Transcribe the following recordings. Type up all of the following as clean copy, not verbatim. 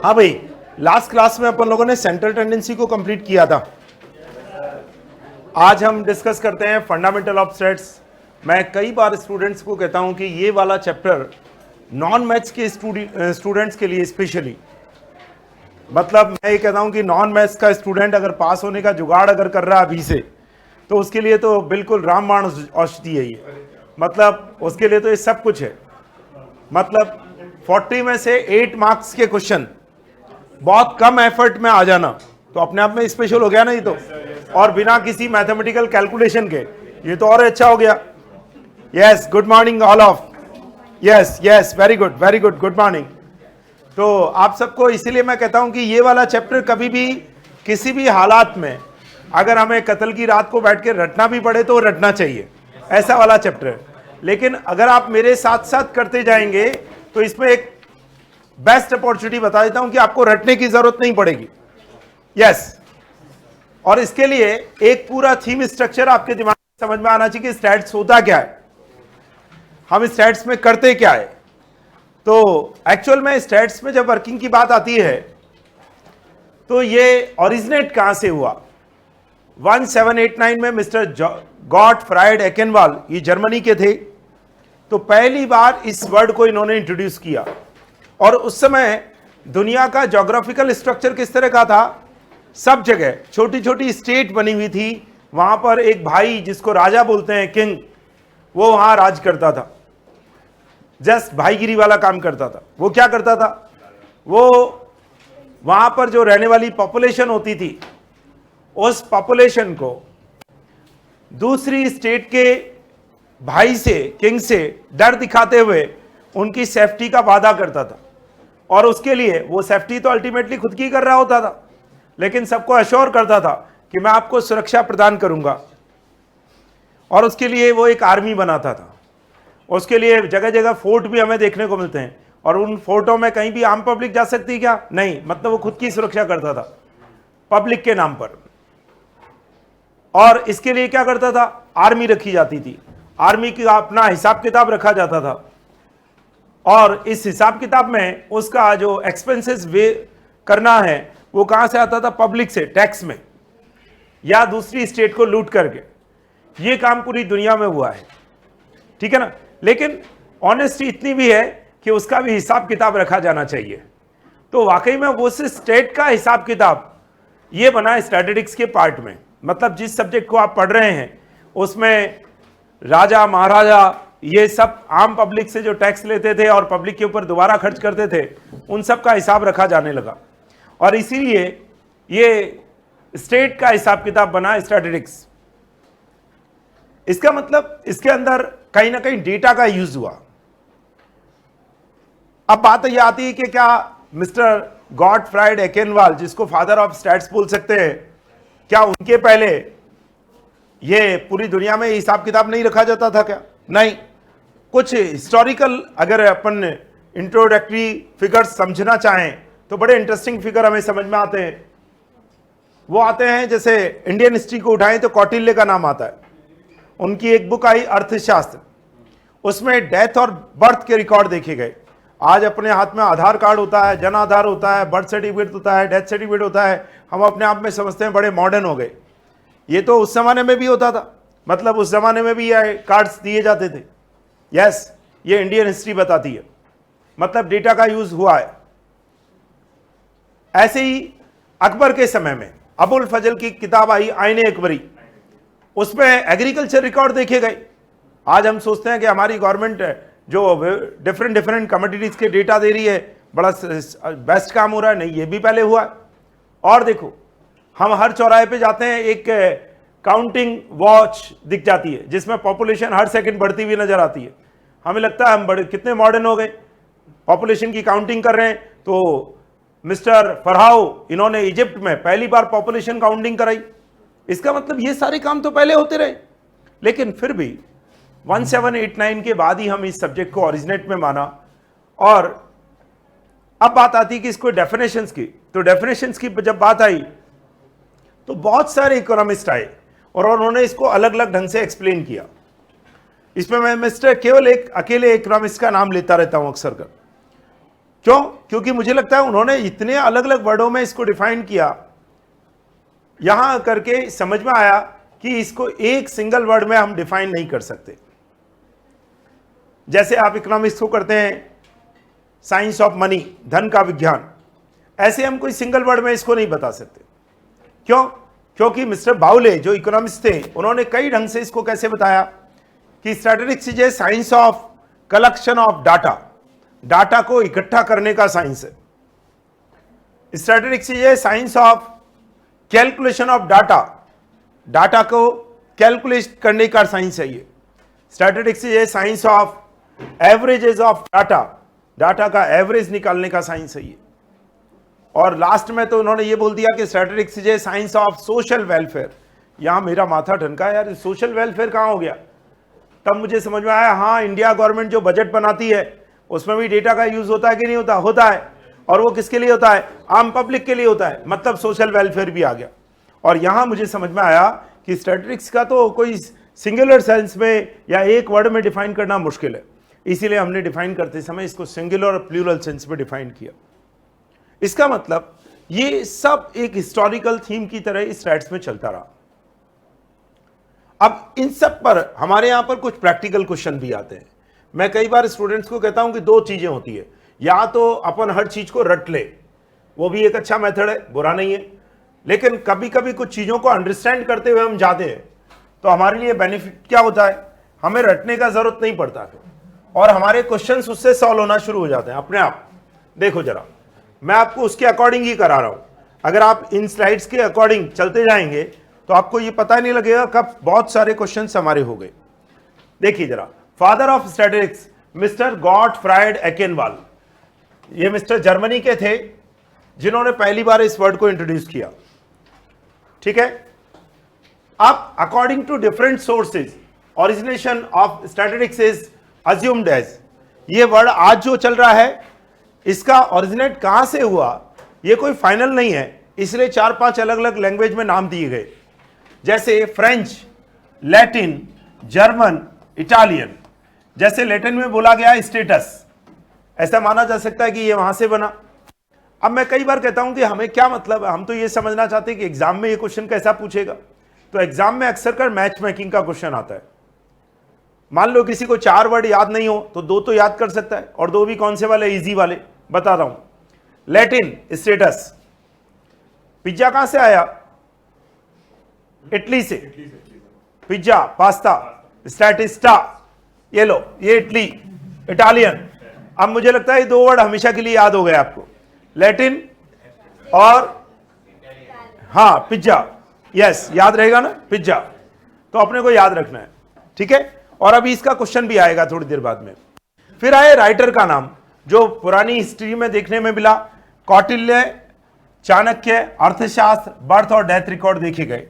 हाँ भाई, last class में अपन लोगों ने सेंट्रल टेंडेंसी को कंप्लीट किया था। आज हम डिस्कस करते हैं फंडामेंटल ऑफ स्टेट्स। मैं कई बार स्टूडेंट्स को कहता हूं कि ये वाला चैप्टर नॉन मैथ्स के स्टूडेंट्स के लिए स्पेशली, मतलब मैं ये कहता हूं कि नॉन मैथ्स का स्टूडेंट अगर पास होने का जुगाड़ अगर कर रहा है अभी से, तो उसके लिए तो बिल्कुल रामबाण औषधि है ये। मतलब उसके लिए तो ये सब कुछ है। मतलब 40 में से 8 मार्क्स के क्वेश्चन बहुत कम एफर्ट में आ जाना तो अपने आप में स्पेशल हो गया ना ये तो, और बिना किसी मैथमेटिकल कैलकुलेशन के, ये तो और अच्छा हो गया। Yes, good morning all of. Yes yes, very good, good morning. तो आप सबको इसीलिए मैं कहता हूं कि ये वाला चैप्टर कभी भी किसी भी हालात में अगर हमें कत्ल की रात को बैठ के रटना भी पड़े तो रटना चाहिए, ऐसा वाला चैप्टर है। लेकिन अगर आप मेरे साथ साथ करते जाएंगे तो इसमें एक बेस्ट अपॉर्चुनिटी बता देता हूं कि आपको रटने की जरूरत नहीं पड़ेगी। यस, और इसके लिए एक पूरा थीम स्ट्रक्चर आपके दिमाग में समझ में आना चाहिए कि स्टैट्स होता क्या है, हम स्टैट्स में करते क्या है। तो एक्चुअल में स्टैट्स में जब वर्किंग की बात आती है तो ये ओरिजिनेट कहां से हुआ। 1789 में मिस्टर गॉटफ्राइड एकेनवाल, ये जर्मनी के थे, तो पहली बार इस वर्ड को इन्होंने इंट्रोड्यूस किया। और उस समय दुनिया का ज्योग्राफिकल स्ट्रक्चर किस तरह का था, सब जगह छोटी छोटी स्टेट बनी हुई थी। वहां पर एक भाई जिसको राजा बोलते हैं, किंग, वो वहां राज करता था, जस्ट भाईगिरी वाला काम करता था। वो क्या करता था, वो वहां पर जो रहने वाली पॉपुलेशन होती थी उस पॉपुलेशन को दूसरी स्टेट के भाई से, किंग से डर दिखाते हुए उनकी सेफ्टी का वादा करता था। और उसके लिए वो सेफ्टी तो अल्टीमेटली खुद की कर रहा होता था, लेकिन सबको अश्योर करता था कि मैं आपको सुरक्षा प्रदान करूंगा। और उसके लिए वो एक आर्मी बनाता था। उसके लिए जगह जगह फोर्ट भी हमें देखने को मिलते हैं, और उन फोर्टों में कहीं भी आम पब्लिक जा सकती है क्या? नहीं, मतलब वो खुद की सुरक्षा करता था पब्लिक के नाम पर। और इसके लिए क्या करता था, आर्मी रखी जाती थी, आर्मी का अपना हिसाब किताब रखा जाता था। और इस हिसाब किताब में उसका जो एक्सपेंसेस वे करना है वो कहां से आता था, पब्लिक से, टैक्स में, या दूसरी स्टेट को लूट करके। ये काम पूरी दुनिया में हुआ है, ठीक है ना। लेकिन ऑनेस्टी इतनी भी है कि उसका भी हिसाब किताब रखा जाना चाहिए। तो वाकई में वो स्टेट का हिसाब किताब ये बना स्टैटिस्टिक्स के पार्ट में। मतलब जिस सब्जेक्ट को आप पढ़ रहे हैं उसमें राजा महाराजा ये सब आम पब्लिक से जो टैक्स लेते थे और पब्लिक के ऊपर दोबारा खर्च करते थे, उन सब का हिसाब रखा जाने लगा। और इसीलिए ये स्टेट का हिसाब किताब बना स्टैटिस्टिक्स। इसका मतलब इसके अंदर कहीं ना कहीं डेटा का यूज हुआ। अब बात यह आती है कि क्या मिस्टर गॉटफ्राइड एकेनवाल, जिसको फादर ऑफ स्टैट्स बोल सकते हैं, क्या उनके पहले ये पूरी दुनिया में हिसाब किताब नहीं रखा जाता था क्या? नहीं। कुछ हिस्टोरिकल अगर अपन इंट्रोडक्टरी फिगर्स समझना चाहें तो बड़े इंटरेस्टिंग फिगर हमें समझ में आते हैं। वो आते हैं, जैसे इंडियन हिस्ट्री को उठाएं तो कौटिल्य का नाम आता है। उनकी एक बुक आई अर्थशास्त्र, उसमें डेथ और बर्थ के रिकॉर्ड देखे गए। आज अपने हाथ में आधार कार्ड होता है, जन आधार होता है, बर्थ सर्टिफिकेट होता है, डेथ सर्टिफिकेट होता है, हम अपने आप में समझते हैं बड़े मॉडर्न हो गए। ये तो उस जमाने में भी होता था, मतलब उस जमाने में भी ये कार्ड्स दिए जाते थे। यस, ये इंडियन हिस्ट्री बताती है, मतलब डेटा का यूज हुआ है। ऐसे ही अकबर के समय में अबुल फजल की किताब आई आईने अकबरी, उसमें एग्रीकल्चर रिकॉर्ड देखे गए। आज हम सोचते हैं कि हमारी गवर्नमेंट जो डिफरेंट कमोडिटीज के डेटा दे रही है, बड़ा बेस्ट काम हो रहा है। नहीं, ये भी पहले हुआ है। और देखो, हम हर चौराहे पे जाते हैं, एक काउंटिंग वॉच दिख जाती है जिसमें पॉपुलेशन हर सेकंड बढ़ती हुई नजर आती है। हमें लगता है हम बड़े कितने मॉडर्न हो गए, पॉपुलेशन की काउंटिंग कर रहे हैं। तो मिस्टर फरहाओ, इन्होंने इजिप्ट में पहली बार पॉपुलेशन काउंटिंग कराई। इसका मतलब ये सारे काम तो पहले होते रहे, लेकिन फिर भी 1789 के बाद ही हम इस सब्जेक्ट को ओरिजिनेट में माना। और अब बात आती है कि इसको डेफिनेशंस की, तो डेफिनेशंस की जब बात आई तो बहुत सारे इकोनॉमिस्ट आए और उन्होंने इसको अलग अलग ढंग से एक्सप्लेन किया। इसमें मैं केवल एक अकेले इकोनॉमिस्ट का नाम लेता रहता हूं अक्सर कर। क्यों? क्योंकि मुझे लगता है उन्होंने इतने अलग अलग वर्डों में इसको डिफाइन किया, यहां करके समझ में आया कि इसको एक सिंगल वर्ड में हम डिफाइन नहीं कर सकते। जैसे आप इकोनॉमिक्स को करते हैं साइंस ऑफ मनी, धन का विज्ञान, ऐसे हम कोई सिंगल वर्ड में इसको नहीं बता सकते। क्यों? क्योंकि मिस्टर बाउले जो इकोनॉमिस्ट थे, उन्होंने कई ढंग से इसको कैसे बताया कि statistics is a science of collection of data, data को इकट्ठा करने का साइंस है। Statistics is a science of calculation of data, data को कैलकुलेट करने का साइंस है ये। Statistics is a science of averages of data, data का एवरेज निकालने का साइंस है ये। और लास्ट में तो उन्होंने ये बोल दिया कि statistics is a science of social welfare. यहां मेरा माथा ठनका, यार सोशल वेलफेयर कहां हो गया? तब मुझे समझ में आया, हाँ इंडिया गवर्नमेंट जो बजट बनाती है उसमें भी डेटा का यूज होता है कि नहीं होता? होता है। और वो किसके लिए होता है? आम पब्लिक के लिए होता है, मतलब सोशल वेलफेयर भी आ गया। और यहां मुझे समझ में आया कि स्टैटिस्टिक्स का तो कोई सिंगुलर सेंस में या एक वर्ड में डिफाइन करना मुश्किल है, इसीलिए हमने डिफाइन करते समय इसको सिंगुलर और प्लूरल सेंस में डिफाइन किया। इसका मतलब ये सब एक हिस्टोरिकल थीम की तरह इस स्लाइड्स में चलता रहा। अब इन सब पर हमारे यहां पर कुछ प्रैक्टिकल क्वेश्चन भी आते हैं। मैं कई बार स्टूडेंट्स को कहता हूं कि दो चीजें होती है, या तो अपन हर चीज को रट ले, वो भी एक अच्छा मेथड है, बुरा नहीं है, लेकिन कभी कभी कुछ चीजों को अंडरस्टैंड करते हुए हम जाते हैं तो हमारे लिए बेनिफिट क्या होता है, हमें रटने का जरूरत नहीं पड़ता फिर, और हमारे क्वेश्चंस उससे सॉल्व होना शुरू हो जाते हैं अपने आप। देखो जरा, मैं आपको उसके अकॉर्डिंग ही करा रहा हूं। अगर आप इन स्लाइड्स के अकॉर्डिंग चलते जाएंगे तो आपको ये पता नहीं लगेगा कब बहुत सारे क्वेश्चंस हमारे हो गए। देखिए जरा, father of statistics mister Gottfried Achenwall, ये मिस्टर जर्मनी के थे जिन्होंने पहली बार इस वर्ड को इंट्रोड्यूस किया। ठीक है, अब according to different sources origination of statistics is assumed as, ये वर्ड आज जो चल रहा है इसका ओरिजिनेट कहां से हुआ ये कोई फाइनल नहीं है, इसलिए 4-5 अलग अलग लैंग्वेज में नाम दिए गए, जैसे फ्रेंच, लैटिन, जर्मन, इटालियन। जैसे लैटिन में बोला गया स्टेटस, ऐसा माना जा सकता है कि ये वहां से बना। अब मैं कई बार कहता हूं कि हमें क्या मतलब है, हम तो ये समझना चाहते हैं कि एग्जाम में ये क्वेश्चन कैसा पूछेगा। तो एग्जाम में अक्सर कर मैच मेकिंग का क्वेश्चन आता है। मान लो किसी को 4 वर्ड याद नहीं हो तो 2 तो याद कर सकता है, और 2 भी कौन से वाले? इजी वाले बता रहा हूं। लैटिन स्टेटस, पिज्जा कहां से आया? इटली से, पिज्जा पास्ता, स्टैटिस्टा, ये लो ये इटली, इटालियन। अब मुझे लगता है ये 2 वर्ड हमेशा के लिए याद हो गए आपको, लैटिन और हाँ पिज्जा। यस, याद रहेगा ना पिज्जा, तो अपने को याद रखना है। ठीक है, और अभी इसका क्वेश्चन भी आएगा थोड़ी देर बाद में। फिर आए राइटर का नाम, जो पुरानी हिस्ट्री में देखने में मिला, कौटिल्य, चाणक्य, अर्थशास्त्र, बर्थ और डेथ रिकॉर्ड देखे गए।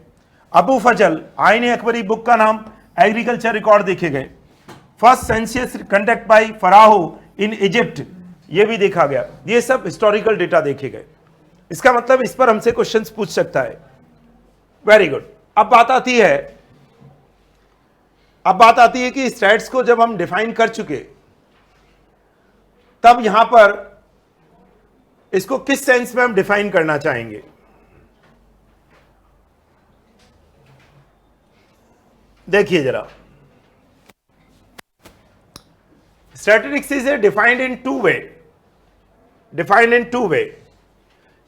अबू फजल, आईन अकबरी बुक का नाम, एग्रीकल्चर रिकॉर्ड देखे गए। First census conduct bye फराहो in Egypt, ये भी देखा गया। ये सब हिस्टोरिकल डेटा देखे गए। इसका मतलब इस पर हमसे क्वेश्चंस पूछ सकता है। Very good. अब बात आती है कि स्टैट्स को जब हम डिफाइन कर चुके, तब यहां पर इसको किस सेंस में हम डिफाइन करना चाहेंगे। देखिए जरा, statistics is defined in two way.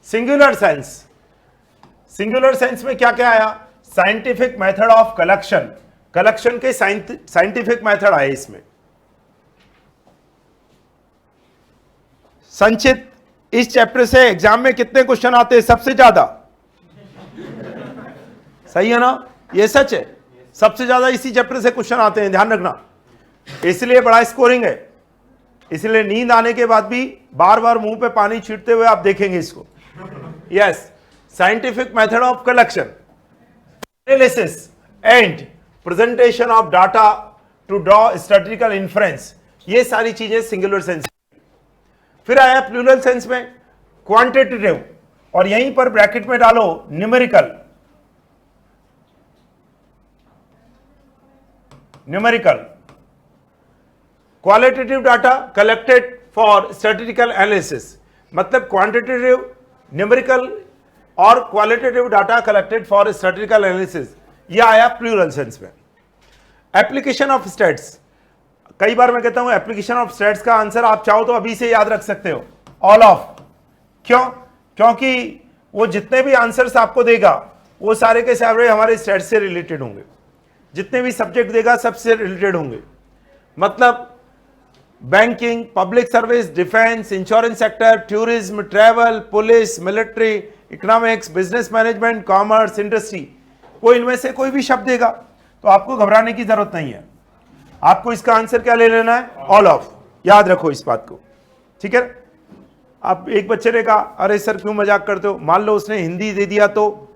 Singular sense में क्या क्या आया? साइंटिफिक मेथड ऑफ कलेक्शन के साइंटिफिक मेथड आए इसमें। संचित, इस चैप्टर से एग्जाम में कितने क्वेश्चन आते हैं? सबसे ज्यादा। सही है ना? ये सच है, सबसे ज्यादा इसी चैप्टर से क्वेश्चन आते हैं, ध्यान रखना। इसलिए बड़ा स्कोरिंग है, इसलिए नींद आने के बाद भी बार बार मुंह पे पानी छींटते हुए आप देखेंगे इसको। Yes, scientific method of collection, analysis and presentation of data to draw statistical inference, ये सारी चीजें सिंगुलर सेंस। फिर आया प्लूरल सेंस में क्वांटिटेटिव, और यहीं पर ब्रैकेट में डालो numerical. Qualitative data collected for statistical analysis, मतलब क्वांटिटेटिव, न्यूमेरिकल और qualitative data collected for statistical analysis, यह आया प्लूरल सेंस में। एप्लीकेशन ऑफ स्टैट्स, कई बार मैं कहता हूं एप्लीकेशन ऑफ स्टैट्स का आंसर आप चाहो तो अभी से याद रख सकते हो, ऑल ऑफ। क्यों? क्योंकि वो जितने भी आंसर्स आपको देगा वो सारे के सारे हमारे स्टैट्स से रिलेटेड होंगे, जितने भी सब्जेक्ट देगा सबसे रिलेटेड होंगे। मतलब banking, public service, defence, insurance sector, tourism, travel, police, military, economics, business management, commerce, industry, वो इनमें से कोई भी शब्द देगा तो आपको घबराने की जरूरत नहीं है। आपको इसका आंसर क्या ले लेना है? All of. याद रखो इस बात को, ठीक है। अब एक बच्चे ने कहा अरे सर क्यों मजाक करते हो, मान लो उसने हिंदी दे दिया तो,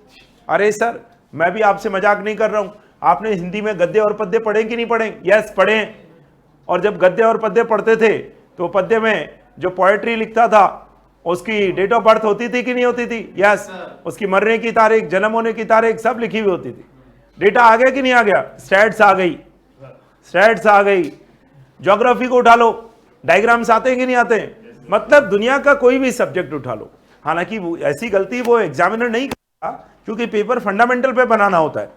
अरे सर मैं भी आपसे मजाक नहीं कर रहा हूं, आपने हिंदी में गद्य और पद्य पढ़े कि नहीं पढ़े? यस पढ़े। और जब गद्य और पद्य पढ़ते थे तो पद्य में जो पोएट्री लिखता था उसकी डेट ऑफ बर्थ होती थी कि नहीं होती थी? यस। उसकी मरने की तारीख, जन्म होने की तारीख सब लिखी हुई होती थी। डेटा आ गया कि नहीं आ गया? स्टैट्स आ गई, स्टैट्स आ गई। ज्योग्राफी को उठा लो, डायग्राम्स आते हैं कि नहीं आते? मतलब दुनिया का कोई भी सब्जेक्ट उठा लो। हालांकि वो ऐसी गलती वो एग्जामिनर नहीं करता क्योंकि पेपर फंडामेंटल पे बनाना होता है,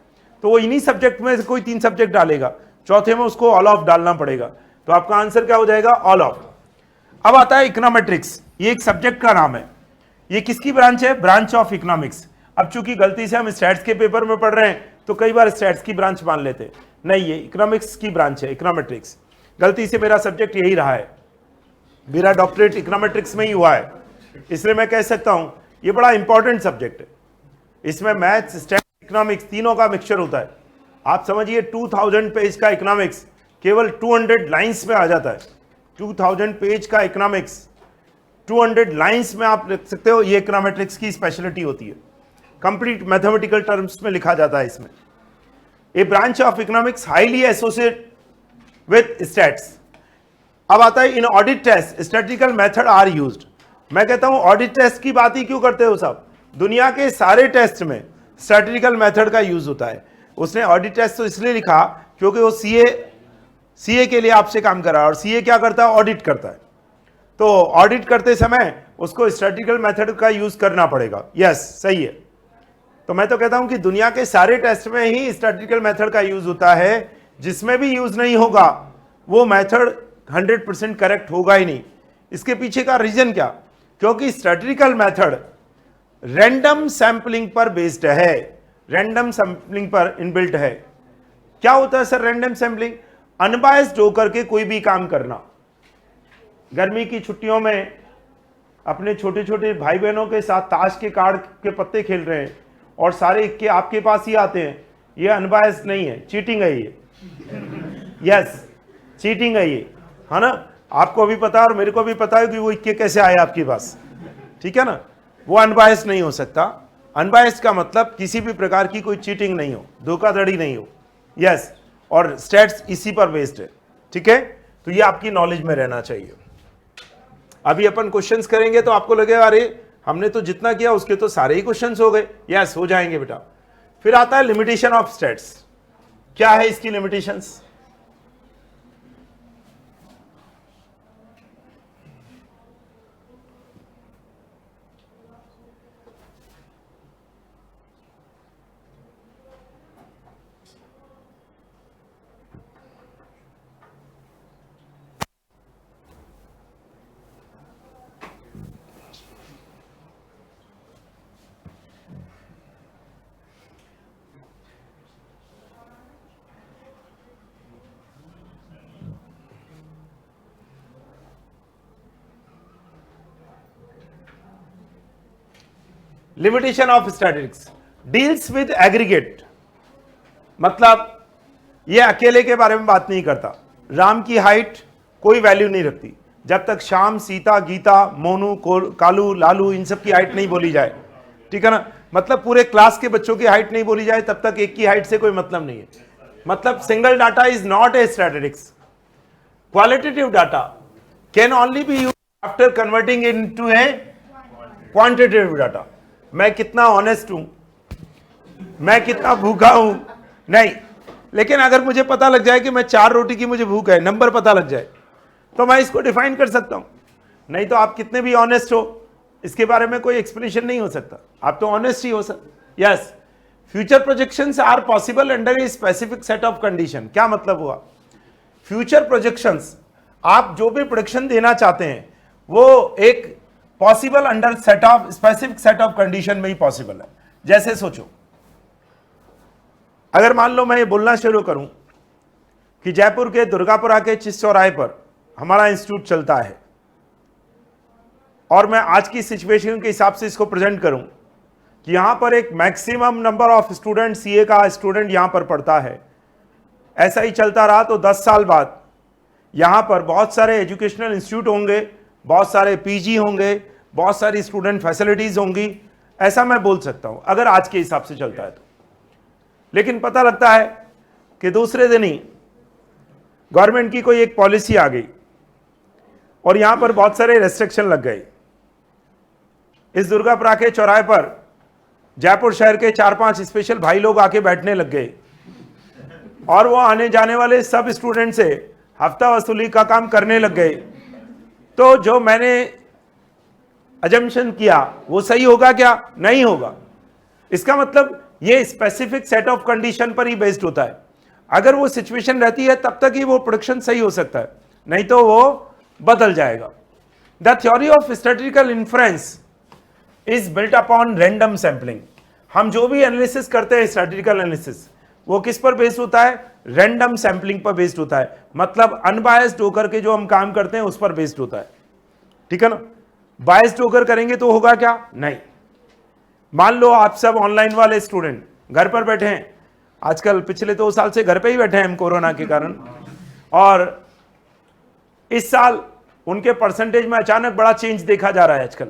तो वो इन्हीं सब्जेक्ट में से कोई 3 सब्जेक्ट डालेगा, चौथे में उसको ऑल ऑफ डालना पड़ेगा। तो आपका आंसर क्या हो जाएगा? All of. अब आता है इकोनॉमेट्रिक्स, ये एक सब्जेक्ट का नाम है। ये किसकी ब्रांच है? Branch of economics. अब चूंकि गलती से हम स्टैट्स के पेपर में पढ़ रहे हैं तो कई बार स्टैट्स की ब्रांच मान लेते हैं, नहीं ये इकोनॉमिक्स की ब्रांच है, इकोनॉमेट्रिक्स। गलती से मेरा सब्जेक्ट यही रहा है, मेरा डॉक्टरेट इकोनॉमेट्रिक्स में ही हुआ है, इसलिए मैं कह सकता हूं ये बड़ा इंपॉर्टेंट सब्जेक्ट है। इसमें मैथ्स, स्टैट्स, इकोनॉमिक्स तीनों का मिक्सचर होता है। आप समझिए 2000 पेज का इकोनॉमिक्स केवल 200 लाइंस में आ जाता है। 2000 पेज का इकोनॉमिक्स 200 लाइंस में आप लिख सकते हो, ये इकोनॉमेट्रिक्स की स्पेशलिटी होती है। कंप्लीट मैथमेटिकल टर्म्स में लिखा जाता है इसमें। A branch of economics highly associate with stats. अब आता है in audit test statistical method are used. मैं कहता हूं ऑडिट टेस्ट की बात ही क्यों करते हो सब? दुनिया के सारे टेस्ट में स्टैटिस्टिकल मेथड का यूज होता है। उसने ऑडिट टेस्ट तो इसलिए लिखा क्योंकि वो सीए के लिए आपसे काम कर रहा है, और सीए क्या करता है? ऑडिट करता है। तो ऑडिट करते समय उसको स्टैटिस्टिकल मेथड का यूज करना पड़ेगा। यस सही है। तो मैं तो कहता हूं कि दुनिया के सारे टेस्ट में ही स्टैटिस्टिकल मेथड का यूज होता है। जिसमें भी यूज नहीं होगा वो मेथड 100% करेक्ट होगा ही नहीं। इसके पीछे का रीजन क्या? क्योंकि स्टैटिस्टिकल मेथड रैंडम सैंपलिंग पर बेस्ड है, रैंडम सैंपलिंग पर इनबिल्ट है। क्या होता है सर रैंडम सैंपलिंग? अनबायस्ड होकर के कोई भी काम करना। गर्मी की छुट्टियों में अपने छोटे छोटे भाई बहनों के साथ ताश के कार्ड के पत्ते खेल रहे हैं और सारे इक्के आपके पास ही आते हैं, ये अनबायस्ड नहीं है, चीटिंग है ये। यस चीटिंग है ये, है ना? आपको भी पता है और मेरे को भी पता है कि वो इक्के कैसे आए आपके पास, ठीक है ना? वो अनबायस्ड नहीं हो सकता। अनबायस्ड का मतलब किसी भी प्रकार की कोई चीटिंग नहीं हो, धोखाधड़ी नहीं हो। यस, और स्टैट्स इसी पर बेस्ड है, ठीक है? तो ये आपकी नॉलेज में रहना चाहिए। अभी अपन क्वेश्चंस करेंगे तो आपको लगेगा अरे हमने तो जितना किया उसके तो सारे ही क्वेश्चंस हो गए। यस हो जाएंगे बेटा। फिर आता है लिमिटेशन ऑफ स्टैट्स। क्या है इसकी limitations? Limitation of statistics deals with aggregate, मतलब ये अकेले के बारे में बात नहीं करता। राम की हाइट कोई वैल्यू नहीं रखती जब तक श्याम, सीता, गीता, मोनू, कालू, लालू इन सब की हाइट नहीं बोली जाए, ठीक है ना? मतलब पूरे क्लास के बच्चों की हाइट नहीं बोली जाए तब तक एक की हाइट से कोई मतलब नहीं है। मतलब single data is not a statistics. Qualitative data can only be used after converting into A quantitative data. मैं कितना ऑनेस्ट हूं, मैं कितना भूखा हूं, नहीं, लेकिन अगर मुझे पता लग जाए कि मैं 4 रोटी की मुझे भूख है, नंबर पता लग जाए, तो मैं इसको डिफाइन कर सकता हूं। नहीं तो आप कितने भी ऑनेस्ट हो, इसके बारे में कोई एक्सप्लेनेशन नहीं हो सकता, आप तो ऑनेस्ट ही हो सर। Yes, future projections are possible under a specific set of condition. क्या मतलब हुआ? फ्यूचर प्रोजेक्शंस, आप जो भी प्रोडिक्शन देना चाहते हैं वो एक possible under set of specific set of condition में ही पॉसिबल है। जैसे सोचो, अगर मान लो मैं ये बोलना शुरू करूं कि जयपुर के दुर्गापुरा के चिस चौराहे पर हमारा इंस्टीट्यूट चलता है, और मैं आज की सिचुएशन के हिसाब से इसको प्रेजेंट करूं कि यहां पर एक maximum number of student, CA का स्टूडेंट यहां पर पढ़ता है, ऐसा ही चलता रहा तो 10 साल बाद यहां पर बहुत सारे एजुकेशनल इंस्टीट्यूट होंगे, बहुत सारे पीजी होंगे, बहुत सारी स्टूडेंट फैसिलिटीज होंगी, ऐसा मैं बोल सकता हूं अगर आज के हिसाब से चलता है तो। लेकिन पता लगता है कि दूसरे दिन ही गवर्नमेंट की कोई एक पॉलिसी आ गई और यहां पर बहुत सारे रेस्ट्रिक्शन लग गए। इस दुर्गापुरा के चौराहे पर जयपुर शहर के 4-5 स्पेशल भाई लोग आके बैठने लग गए और वो आने जाने वाले सब स्टूडेंट से हफ्ता वसूली का काम करने लग गए। तो जो मैंने अजम्पशन किया वो सही होगा क्या? नहीं होगा। इसका मतलब ये स्पेसिफिक सेट ऑफ कंडीशन पर ही बेस्ड होता है। अगर वो सिचुएशन रहती है तब तक ही वो प्रोडक्शन सही हो सकता है, नहीं तो वो बदल जाएगा। The theory of statistical inference is built upon random sampling. हम जो भी एनालिसिस करते हैं स्टैटिस्टिकल एनालिसिस, वो किस पर बेस्ड होता है? रैंडम सैंपलिंग पर बेस्ड होता है, मतलब अनबायस्ड होकर के जो हम काम करते हैं उस पर बेस्ड होता है। ठीक है ना? बायस्ड होकर करेंगे तो होगा क्या? नहीं। मान लो आप सब ऑनलाइन वाले स्टूडेंट घर पर बैठे हैं, आजकल पिछले 2 साल से घर पे ही बैठे हैं हम कोरोना के कारण, और इस साल उनके परसेंटेज में अचानक बड़ा चेंज देखा जा रहा है आजकल।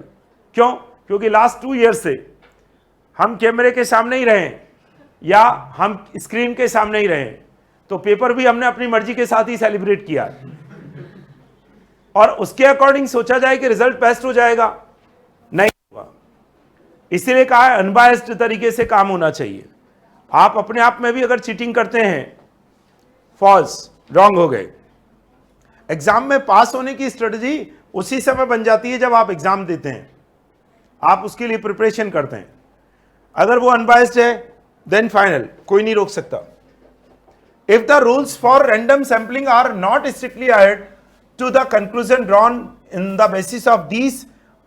क्यों? क्योंकि लास्ट 2 ईयर से हम कैमरे के सामने ही रहे या हम स्क्रीन के सामने ही रहे, तो पेपर भी हमने अपनी मर्जी के साथ ही सेलिब्रेट किया और उसके अकॉर्डिंग सोचा जाए कि रिजल्ट बेस्ट हो जाएगा, नहीं होगा। इसीलिए कहा है अनबायस्ड तरीके से काम होना चाहिए। आप अपने आप में भी अगर चीटिंग करते हैं, फॉल्स, रॉन्ग हो गए। एग्जाम में पास होने की स्ट्रेटजी उसी समय बन जाती है जब आप एग्जाम देते हैं, आप उसके लिए प्रिपरेशन करते हैं। अगर वो अनबायस्ड है देन फाइनल कोई नहीं रोक सकता। If the rules for random sampling are not strictly adhered to the conclusion drawn in the basis of these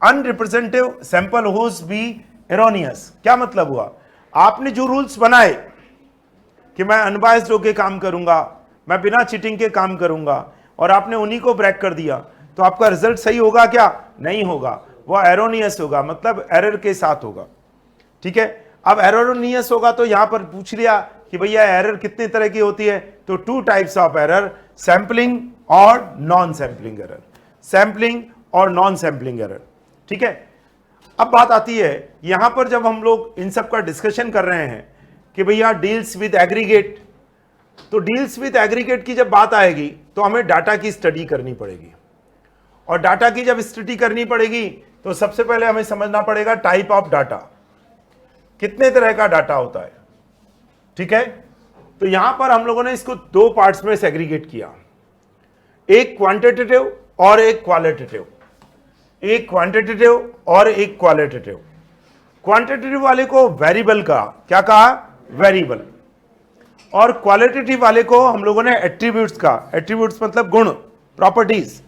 unrepresentative sample whose be erroneous। क्या मतलब हुआ? आपने जो रूल्स बनाए कि मैं अनबायस्ड होकर काम करूंगा, मैं बिना चीटिंग के काम करूंगा, और आपने उन्हीं को ब्रेक कर दिया, तो आपका रिजल्ट सही होगा क्या? नहीं होगा, वो एरोनियस होगा, मतलब एरर के साथ होगा। ठीक है? अब एरोनियस होगा तो यहां पर पूछ लिया कि भैया एरर कितने तरह की होती है, तो 2 टाइप्स ऑफ एरर, सैंपलिंग और नॉन सैंपलिंग एरर। सैंपलिंग और नॉन सैंपलिंग एरर। ठीक है? अब बात आती है यहां पर जब हम लोग इन सब का डिस्कशन कर रहे हैं कि भैया डील्स विद एग्रीगेट, तो डील्स विद एग्रीगेट की जब बात आएगी तो हमें डाटा की स्टडी करनी पड़ेगी, और डाटा की जब स्टडी करनी पड़ेगी तो सबसे पहले हमें समझना पड़ेगा टाइप ऑफ डाटा, कितने तरह का डाटा होता है। ठीक है? तो यहां पर हम लोगों ने इसको 2 पार्ट्स में सेग्रीगेट किया, एक क्वांटिटेटिव और एक क्वालिटेटिव। एक क्वांटिटेटिव और एक क्वालिटेटिव। क्वांटिटेटिव वाले को वेरिएबल का क्या कहा? वेरिएबल। और क्वालिटेटिव वाले को हम लोगों ने एट्रीब्यूट्स का, एट्रीब्यूट्स मतलब गुण, प्रॉपर्टीज,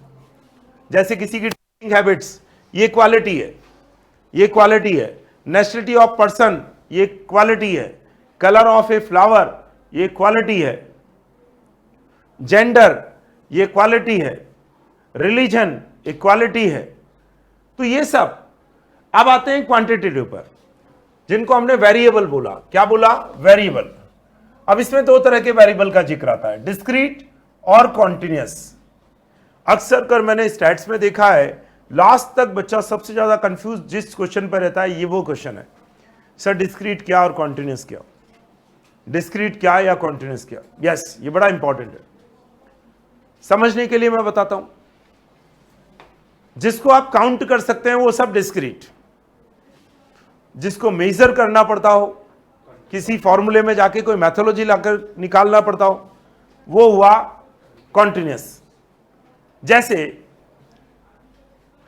जैसे किसी की ड्रिंकिंग हैबिट्स, ये क्वालिटी है, ये क्वालिटी है। नेशनलिटी ऑफ पर्सन, ये क्वालिटी है। कलर ऑफ ए फ्लावर, ये क्वालिटी है। जेंडर, ये क्वालिटी है। रिलीजन, एक क्वालिटी है। तो ये सब अब आते हैं क्वांटिटेटिव पर, जिनको हमने वेरिएबल बोला। क्या बोला? वेरिएबल। अब इसमें 2 तरह के वेरिएबल का जिक्र आता है, डिस्क्रीट और कॉन्टिन्यूअस। अक्सर कर मैंने स्टैट्स में देखा है, लास्ट तक बच्चा सबसे ज्यादा कंफ्यूज जिस क्वेश्चन पर रहता है, ये वो क्वेश्चन है, सर डिस्क्रीट क्या और कॉन्टिन्यूअस क्या? डिस्क्रीट क्या या कॉन्टिन्यूअस क्या? यस, ये बड़ा इंपॉर्टेंट है। समझने के लिए मैं बताता हूं। जिसको आप काउंट कर सकते हैं वो सब डिस्क्रीट, जिसको मेजर करना पड़ता हो, किसी फॉर्मूले में जाके कोई मैथोलॉजी लाकर निकालना पड़ता हो, वो हुआ कॉन्टिन्यूअस। जैसे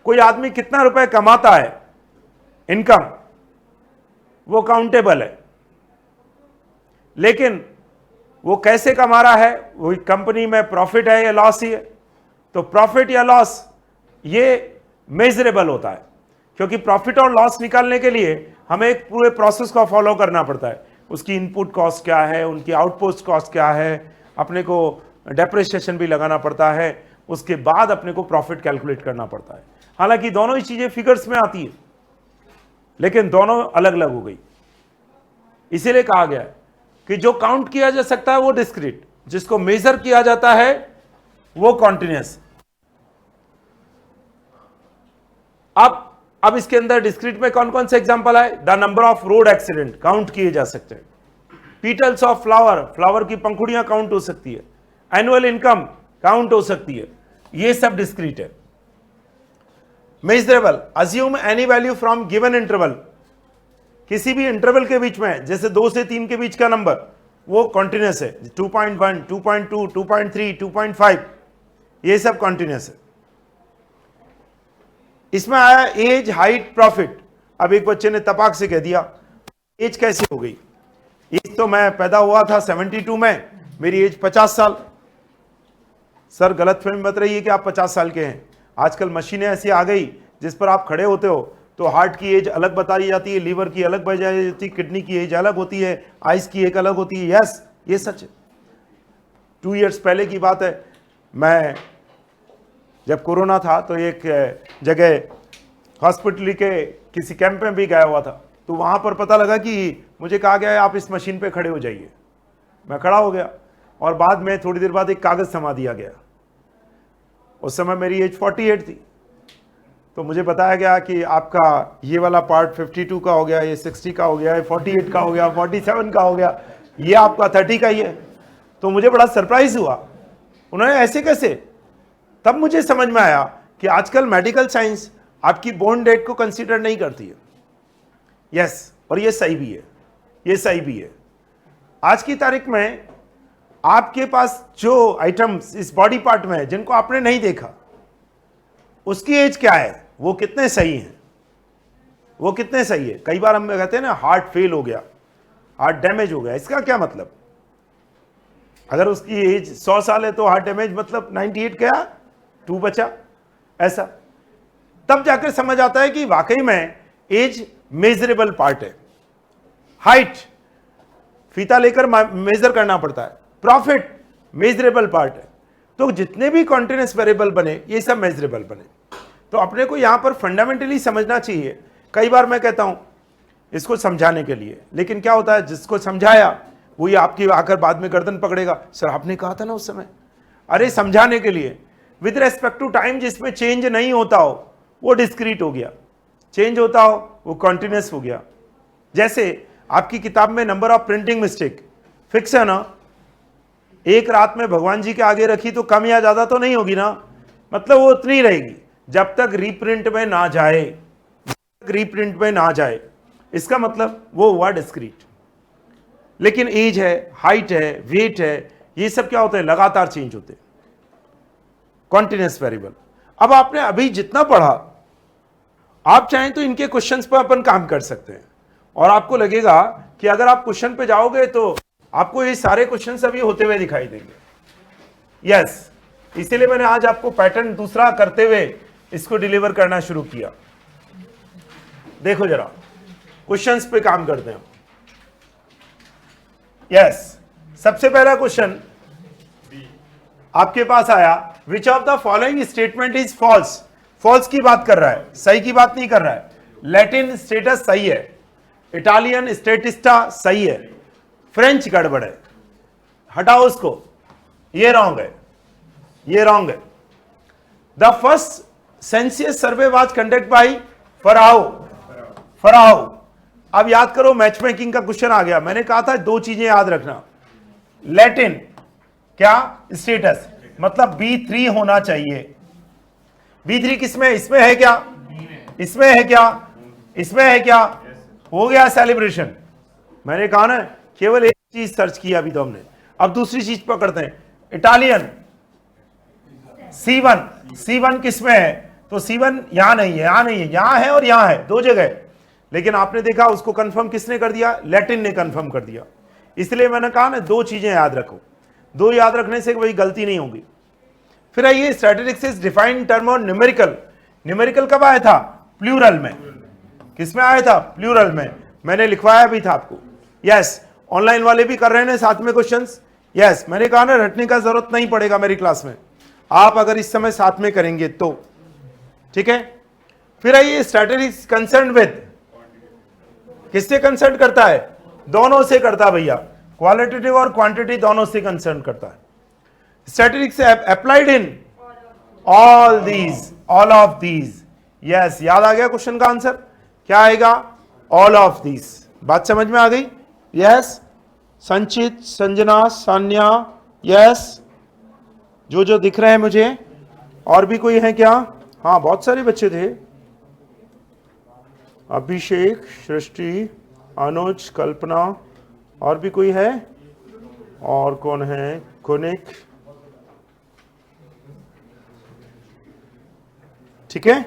कोई आदमी कितना रुपए कमाता है, इनकम, वो काउंटेबल है, लेकिन वो कैसे कमा रहा है, वो कंपनी में प्रॉफिट है या लॉस ही है। तो प्रॉफिट या लॉस ये मेजरेबल होता है, क्योंकि प्रॉफिट और लॉस निकालने के लिए हमें एक पूरे प्रोसेस को फॉलो करना पड़ता है। उसकी इनपुट कॉस्ट क्या है, उनकी आउटपुट कॉस्ट क्या है, अपने को डेप्रिसिएशन भी लगाना पड़ता है, उसके बाद अपने को प्रॉफिट कैलकुलेट करना पड़ता है। हालांकि दोनों ही चीजें फिगर्स में आती है, लेकिन दोनों अलग अलग हो गई। इसीलिए कहा गया है कि जो काउंट किया जा सकता है वो डिस्क्रीट, जिसको मेजर किया जाता है वो कॉन्टिन्यूअस। अब इसके अंदर डिस्क्रीट में कौन कौन से एग्जांपल है? The number of road accident count किए जा सकते हैं, पीटल्स ऑफ फ्लावर, फ्लावर की पंखुड़ियां काउंट हो सकती है, एनुअल इनकम काउंट हो सकती है, ये सब डिस्क्रीट है। Measurable, assume any value from given interval, किसी भी इंटरवल के बीच में, जैसे 2 से 3 के बीच का नंबर वो कॉन्टिन्यूअस है, 2.1, 2.2, 2.3, 2.5, ये सब कॉन्टिन्यूअस है। इसमें आया एज, हाइट, प्रॉफिट। अब एक बच्चे ने तपाक से कह दिया एज कैसे हो गई? एज तो मैं पैदा हुआ था 72 में, मेरी एज 50 साल। सर गलतफहमी मत रही है कि आप 50 साल के हैं। आजकल मशीनें ऐसी आ गई जिस पर आप खड़े होते हो तो हार्ट की एज अलग बताई जाती है, लीवर की अलग बताई जाती है, किडनी की एज अलग होती है, आइस की एक अलग होती है। यस, ये सच है। 2 इयर्स पहले की बात है, मैं जब कोरोना था तो एक जगह हॉस्पिटल के किसी कैंप में भी गया हुआ था, तो वहाँ पर पता लगा कि मुझे कहा गया है आप इस मशीन पे खड़े हो जाइए। मैं खड़ा हो गया और बाद में थोड़ी देर बाद एक कागज़ थमा दिया गया। उस समय मेरी एज 48 थी, तो मुझे बताया गया कि आपका ये वाला पार्ट 52 का हो गया, ये 60 का हो गया, ये 48 का हो गया, 47 का हो गया, ये आपका 30 का ही है। तो मुझे बड़ा सरप्राइज हुआ, उन्होंने ऐसे कैसे? तब मुझे समझ में आया कि आजकल मेडिकल साइंस आपकी बोर्न डेट को कंसीडर नहीं करती है। यस, और ये सही भी है, ये सही भी है। आज की तारीख में आपके पास जो आइटम्स इस बॉडी पार्ट में है जिनको आपने नहीं देखा, उसकी एज क्या है, वो कितने सही हैं, वो कितने सही है। कई बार हम कहते हैं ना हार्ट फेल हो गया, हार्ट डैमेज हो गया, इसका क्या मतलब? अगर उसकी एज 100 साल है तो हार्ट डैमेज मतलब 98 गया, 2 बचा, ऐसा। तब जाकर समझ आता है कि वाकई में एज मेजरेबल पार्ट है। हाइट फीता लेकर मेजर करना पड़ता है। प्रॉफिट मेजरेबल पार्ट है। तो जितने भी कॉन्टिन्यूअस वेरिएबल बने ये सब मेजरेबल बने। तो अपने को यहां पर फंडामेंटली समझना चाहिए। कई बार मैं कहता हूं इसको समझाने के लिए, लेकिन क्या होता है जिसको समझाया वही आपकी आकर बाद में गर्दन पकड़ेगा, सर आपने कहा था ना उस समय। अरे समझाने के लिए विद रेस्पेक्ट टू टाइम जिसमें चेंज नहीं होता हो वो डिस्क्रीट हो गया, चेंज होता हो वो कॉन्टिन्यूअस हो गया। जैसे आपकी किताब में number of printing mistake fix है ना, एक रात में भगवान जी के आगे रखी तो कम या ज्यादा तो नहीं होगी ना, मतलब वो उतनी रहेगी जब तक रीप्रिंट में ना जाए, रीप्रिंट में ना जाए। इसका मतलब वो हुआ डिस्क्रीट। लेकिन एज है, हाइट है, वेट है, ये सब क्या होते हैं, लगातार चेंज होते हैं, कॉन्टिन्यूअस वेरिएबल। अब आपने अभी जितना पढ़ा, आप चाहें तो इनके क्वेश्चंस पर अपन काम कर सकते हैं और आपको लगेगा कि अगर आप क्वेश्चन पे जाओगे तो आपको ये सारे क्वेश्चंस अभी होते हुए दिखाई देंगे। यस, इसीलिए मैंने आज आपको पैटर्न दूसरा करते हुए इसको डिलीवर करना शुरू किया। देखो जरा क्वेश्चंस पे काम करते हैं। यस, सबसे पहला क्वेश्चन आपके पास आया, which of the following statement is false. False की बात कर रहा है, सही की बात नहीं कर रहा है। लैटिन स्टेटस सही है, इटालियन स्टेटिस्टा सही है, फ्रेंच गड़बड़ है, हटाओ उसको, ये रॉन्ग है, ये रॉन्ग है। The first census survey was conduct by Pharaoh. Pharaoh. अब याद करो, मैच मेकिंग का क्वेश्चन आ गया। मैंने कहा था 2 चीजें याद रखना। लैटिन क्या स्टेटस, मतलब B3 होना चाहिए। B3 किसमें, इसमें है क्या, इसमें है क्या, इसमें है क्या, हो गया सेलिब्रेशन। मैंने कहा ना केवल एक चीज सर्च किया अभी तो हमने। अब दूसरी चीज पकड़ते हैं, इटालियन C1। C1 किसमें है, तो C1 यहां नहीं है, यहां नहीं है, यहां है और यहां है, दो जगह है। लेकिन आपने देखा उसको कंफर्म किसने कर दिया? लैटिन ने कंफर्म कर दिया। इसलिए मैंने कहा ना, दो चीजें याद रखो, दो याद रखने से वही गलती नहीं होगी। फिर आइए स्टैटिस्टिक्स इज डिफाइंड टर्म और न्यूमेरिकल। न्यूमेरिकल कब आया था? प्लूरल में। किसमें आया था? प्लूरल में। मैंने लिखवाया भी था आपको। यस, ऑनलाइन वाले भी कर रहे हैं साथ में क्वेश्चंस। यस, मैंने कहा ना रटने का जरूरत नहीं पड़ेगा मेरी क्लास में, आप अगर इस समय साथ में करेंगे तो। ठीक है, फिर आइए स्टैटिस्टिक्स कंसर्न विद, किससे कंसर्न करता है? दोनों से करता है भैया, क्वालिटेटिव और क्वांटिटी दोनों से कंसर्न करता है। Statistics applied in all of these. Yes, याद आ गया क्वेश्चन का आंसर क्या आएगा? All of these. बात समझ में आ गई? यस, संचित, संजना, सान्या, यस, जो दिख रहे हैं मुझे। और भी कोई है क्या? हाँ, बहुत सारे बच्चे थे। अभिषेक, सृष्टि, अनुज, कल्पना, और भी कोई है? और कौन है? कुनिक। ठीक है,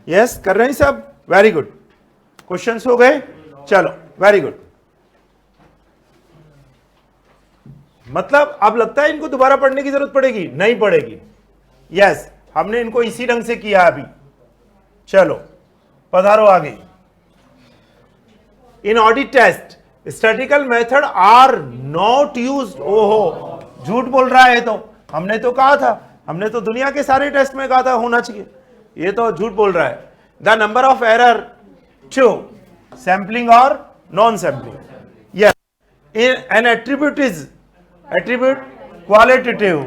यस, कर रहे हैं सब। वेरी गुड, क्वेश्चंस हो गए। चलो, वेरी गुड। मतलब अब लगता है इनको दोबारा पढ़ने की जरूरत पड़ेगी? नहीं पड़ेगी। यस, हमने इनको इसी ढंग से किया अभी। चलो, पधारो आगे। In audit test statistical method are not used. ओहो, झूठ बोल रहा है। तो हमने तो कहा था, हमने तो दुनिया के सारे टेस्ट में कहा था होना चाहिए, ये तो झूठ बोल रहा है। The number of error two sampling और non sampling. Yes, an attribute is attribute qualitative,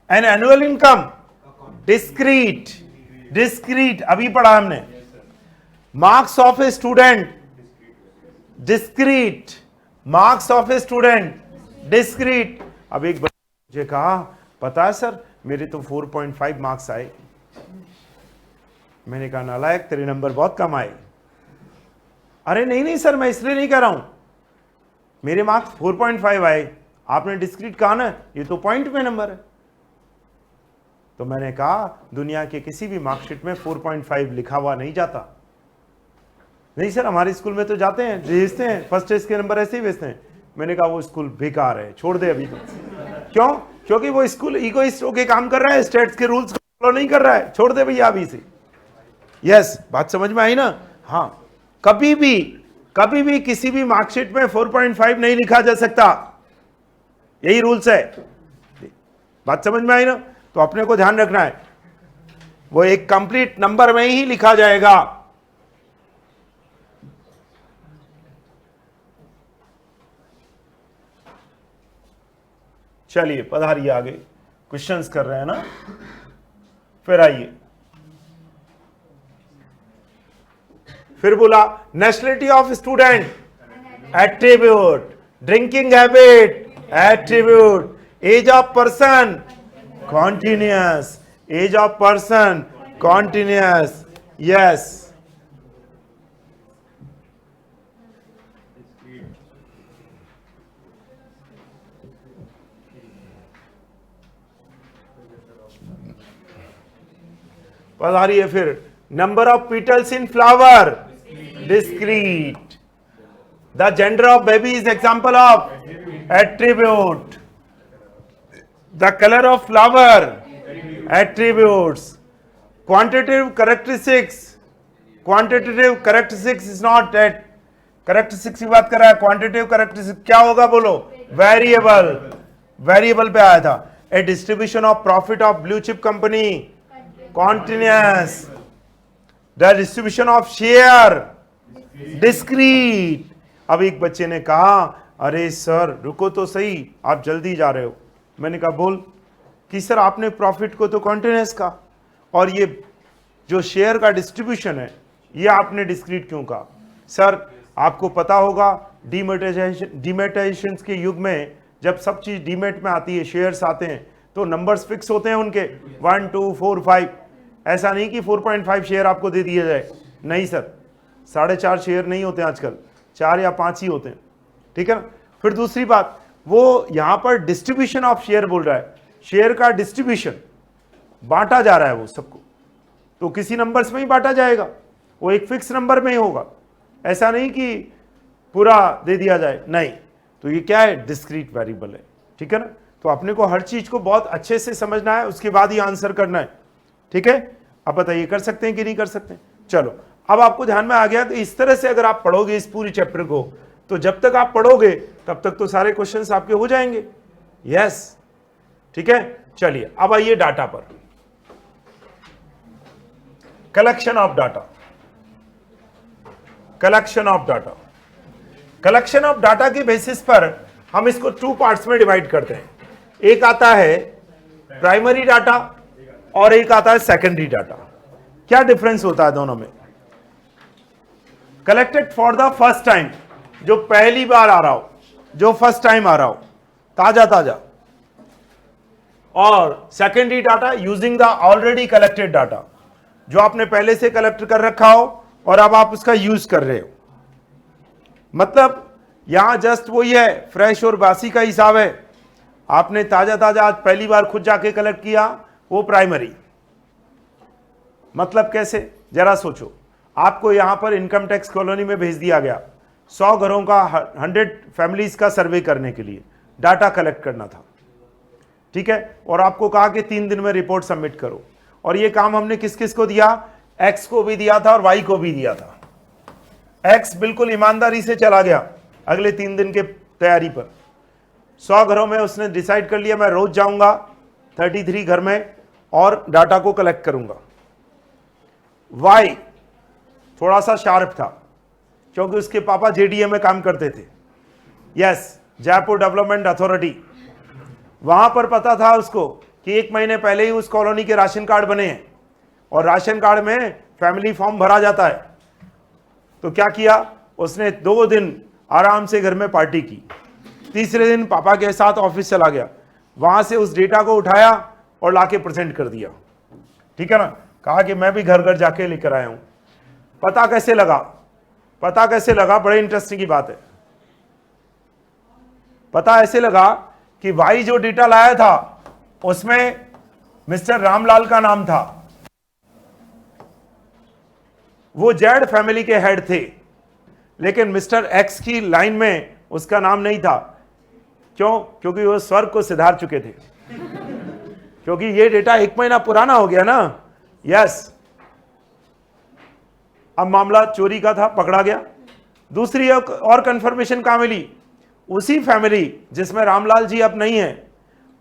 an annual income discrete. Discrete अभी पढ़ा हमने। Marks of a student discrete, marks of a student discrete. अब एक बच्चे मुझे कहा, पता है सर मेरे तो 4.5 मार्क्स आए। मैंने कहा नालायक, तेरे नंबर बहुत कम आए। अरे नहीं सर, मैं इसलिए नहीं कह रहा हूं, मेरे मार्क्स 4.5 आए, आपने डिस्क्रीट कहा ना, ये तो पॉइंट में नंबर है। तो मैंने कहा दुनिया के किसी भी मार्कशीट में 4.5 लिखा हुआ नहीं जाता। नहीं सर, हमारे स्कूल में तो जाते हैं, भेजते हैं, फर्स्ट टेस्ट के नंबर ऐसे ही भेजते हैं। मैंने कहा वो स्कूल बेकार है, छोड़ दे अभी तो। क्यों? क्योंकि वो स्कूल इगोइस्ट होके काम कर रहा है, स्टेट्स के रूल्स फॉलो नहीं कर रहा है, छोड़ दे भैया अभी से। यस, बात समझ में आई ना? हाँ, कभी भी किसी भी मार्कशीट में 4.5 नहीं लिखा जा सकता, यही रूल्स है। बात समझ में आई ना? तो अपने को ध्यान रखना है, वो एक कंप्लीट नंबर में ही लिखा जाएगा। चलिए पधारिए आगे, क्वेश्चंस कर रहे हैं ना। फिर आइए, फिर बोला nationality of student attribute, drinking habit attribute, age of person continuous, age of person continuous. Yes, पधारिए। फिर number of petals in flower discrete, the gender of baby is example of attribute, the colour of flower attributes, quantitative characteristics, quantitative characteristics is not at, characteristics की बात कर रहा है, quantitative characteristics क्या होगा बोलो? वेरिएबल, वेरिएबल पे आया था। A distribution of profit of blue chip company continuous, the distribution of share discrete। अब एक बच्चे ने कहा अरे सर रुको तो सही, आप जल्दी जा रहे हो। मैंने कहा बोल, कि सर आपने प्रॉफिट को तो कॉन्टिन्यूस कहा, और ये जो शेयर का डिस्ट्रीब्यूशन है ये आपने डिस्क्रीट क्यों कहा? सर आपको पता होगा डीमेटाइजेशन के युग में जब सब चीज डीमेट में आती है, शेयर्स आते हैं, तो नंबर्स फिक्स होते हैं उनके 1 2 4 5। ऐसा नहीं कि 4.5 शेयर आपको दे दिए जाए, नहीं सर, 4.5 शेयर नहीं होते आजकल, 4 या 5 ही होते हैं। ठीक है ना? फिर दूसरी बात, वो यहां पर डिस्ट्रीब्यूशन ऑफ शेयर बोल रहा है, शेयर का डिस्ट्रीब्यूशन, बांटा जा रहा है वो सबको। तो किसी नंबर्स में ही बांटा जाएगा, वो एक फिक्स नंबर में ही होगा, ऐसा नहीं कि पूरा दे दिया जाए, नहीं। तो ये क्या है, डिस्क्रीट वेरिएबल है, ठीक है ना। तो अपने को हर चीज को बहुत अच्छे से समझना है, उसके बाद ही आंसर करना है, ठीक है। अब बताइए कर सकते हैं कि नहीं कर सकते। चलो अब आपको ध्यान में आ गया कि इस तरह से अगर आप पढ़ोगे इस पूरी चैप्टर को, तो जब तक आप पढ़ोगे तब तक तो सारे क्वेश्चंस आपके हो जाएंगे। यस, ठीक है। चलिए अब आइए डाटा पर, collection of data. Collection of data, collection of data के बेसिस पर हम इसको 2 पार्ट्स में डिवाइड करते हैं। एक आता है प्राइमरी डाटा और एक आता है सेकेंडरी डाटा। क्या डिफरेंस होता है दोनों में? Collected for the first time, जो पहली बार आ रहा हो, जो फर्स्ट टाइम आ रहा हो, ताजा ताजा। और secondary data using the already collected data, जो आपने पहले से कलेक्ट कर रखा हो और अब आप उसका यूज कर रहे हो। मतलब यहां जस्ट वही है, फ्रेश और बासी का हिसाब है। आपने ताजा ताजा आज पहली बार खुद जाके कलेक्ट किया, वो प्राइमरी। मतलब कैसे, जरा सोचो। आपको यहां पर इनकम टैक्स कॉलोनी में भेज दिया गया 100 घरों का, 100 फैमिलीज का सर्वे करने के लिए डाटा कलेक्ट करना था, ठीक है। और आपको कहा कि 3 दिन में रिपोर्ट सबमिट करो। और ये काम हमने किस किस को दिया? एक्स को भी दिया था और वाई को भी दिया था। एक्स बिल्कुल ईमानदारी से चला गया अगले 3 दिन के तैयारी पर। 100 घरों में उसने डिसाइड कर लिया मैं रोज जाऊंगा 33 घर में और डाटा को कलेक्ट करूंगा। वाई थोड़ा सा शार्प था क्योंकि उसके पापा जेडीए में काम करते थे। Yes, Jaipur development authority. वहां पर पता था उसको कि 1 महीने पहले ही उस कॉलोनी के राशन कार्ड बने हैं और राशन कार्ड में फैमिली फॉर्म भरा जाता है। तो क्या किया उसने, 2 दिन आराम से घर में पार्टी की। तीसरे दिन पापा के साथ ऑफिस चला गया, वहां से उस डेटा को उठाया और लाके प्रेजेंट कर दिया, ठीक है ना। कहा कि मैं भी घर घर जाके लेकर आया हूं। पता कैसे लगा? पता कैसे लगा? बड़े इंटरेस्टिंग की बात है। पता ऐसे लगा कि भाई जो डेटा लाया था उसमें मिस्टर रामलाल का नाम था, वो जेड फैमिली के हेड थे, लेकिन मिस्टर एक्स की लाइन में उसका नाम नहीं था। क्यों? क्योंकि वो स्वर्ग को सिधार चुके थे। क्योंकि ये डेटा 1 महीना पुराना हो गया ना। यस, अब मामला चोरी का था, पकड़ा गया। दूसरी और कंफर्मेशन कहां मिली? उसी फैमिली जिसमें रामलाल जी अब नहीं है,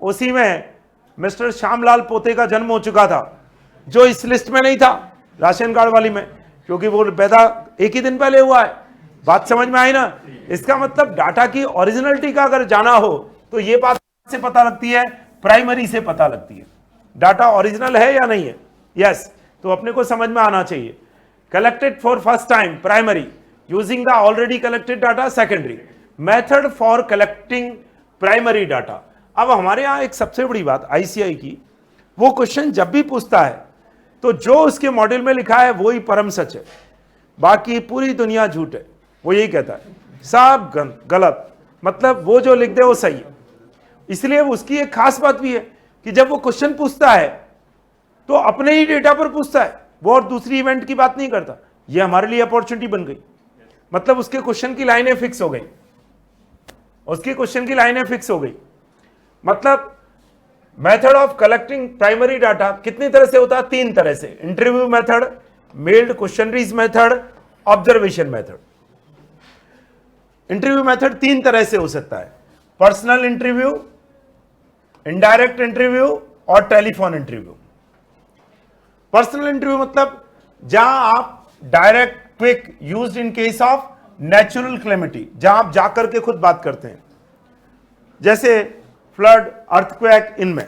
उसी में मिस्टर श्यामलाल पोते का जन्म हो चुका था, जो इस लिस्ट में नहीं था राशन कार्ड वाली में, क्योंकि वो पैदा 1 ही दिन पहले हुआ है। बात समझ में आई ना? इसका मतलब डाटा की ओरिजिनलिटी का अगर जाना हो तो ये बात से पता लगती है, प्राइमरी से पता लगती है डाटा ओरिजिनल है या नहीं है। यस, तो अपने को समझ में आना चाहिए। Collected for first time primary, using the already collected data secondary. Method for collecting primary data. अब हमारे यहां एक सबसे बड़ी बात आईसीआई की, वो क्वेश्चन जब भी पूछता है तो जो उसके मॉड्यूल में लिखा है वो ही परम सच है, बाकी पूरी दुनिया झूठ है। वो यही कहता है सब गलत, मतलब वो जो लिख दे वो सही है। इसलिए उसकी एक खास बात भी है कि जब वो क्वेश्चन पूछता है तो अपने ही डेटा पर पूछता है, वो और दूसरी इवेंट की बात नहीं करता। ये हमारे लिए अपॉर्चुनिटी बन गई, मतलब उसके क्वेश्चन की लाइनें फिक्स हो गई, उसकी क्वेश्चन की लाइनें फिक्स हो गई। मतलब method of collecting primary data कितनी तरह से होता है? 3 तरह से। Interview method, mailed questionnaires method, observation method. Interview method 3 तरह से हो सकता है: पर्सनल इंटरव्यू, इनडायरेक्ट इंटरव्यू और टेलीफोन इंटरव्यू। पर्सनल इंटरव्यू मतलब जहां आप direct, quick, used in case of natural calamity, जहां आप जाकर के खुद बात करते हैं, जैसे फ्लड, अर्थक्वेक, इनमें।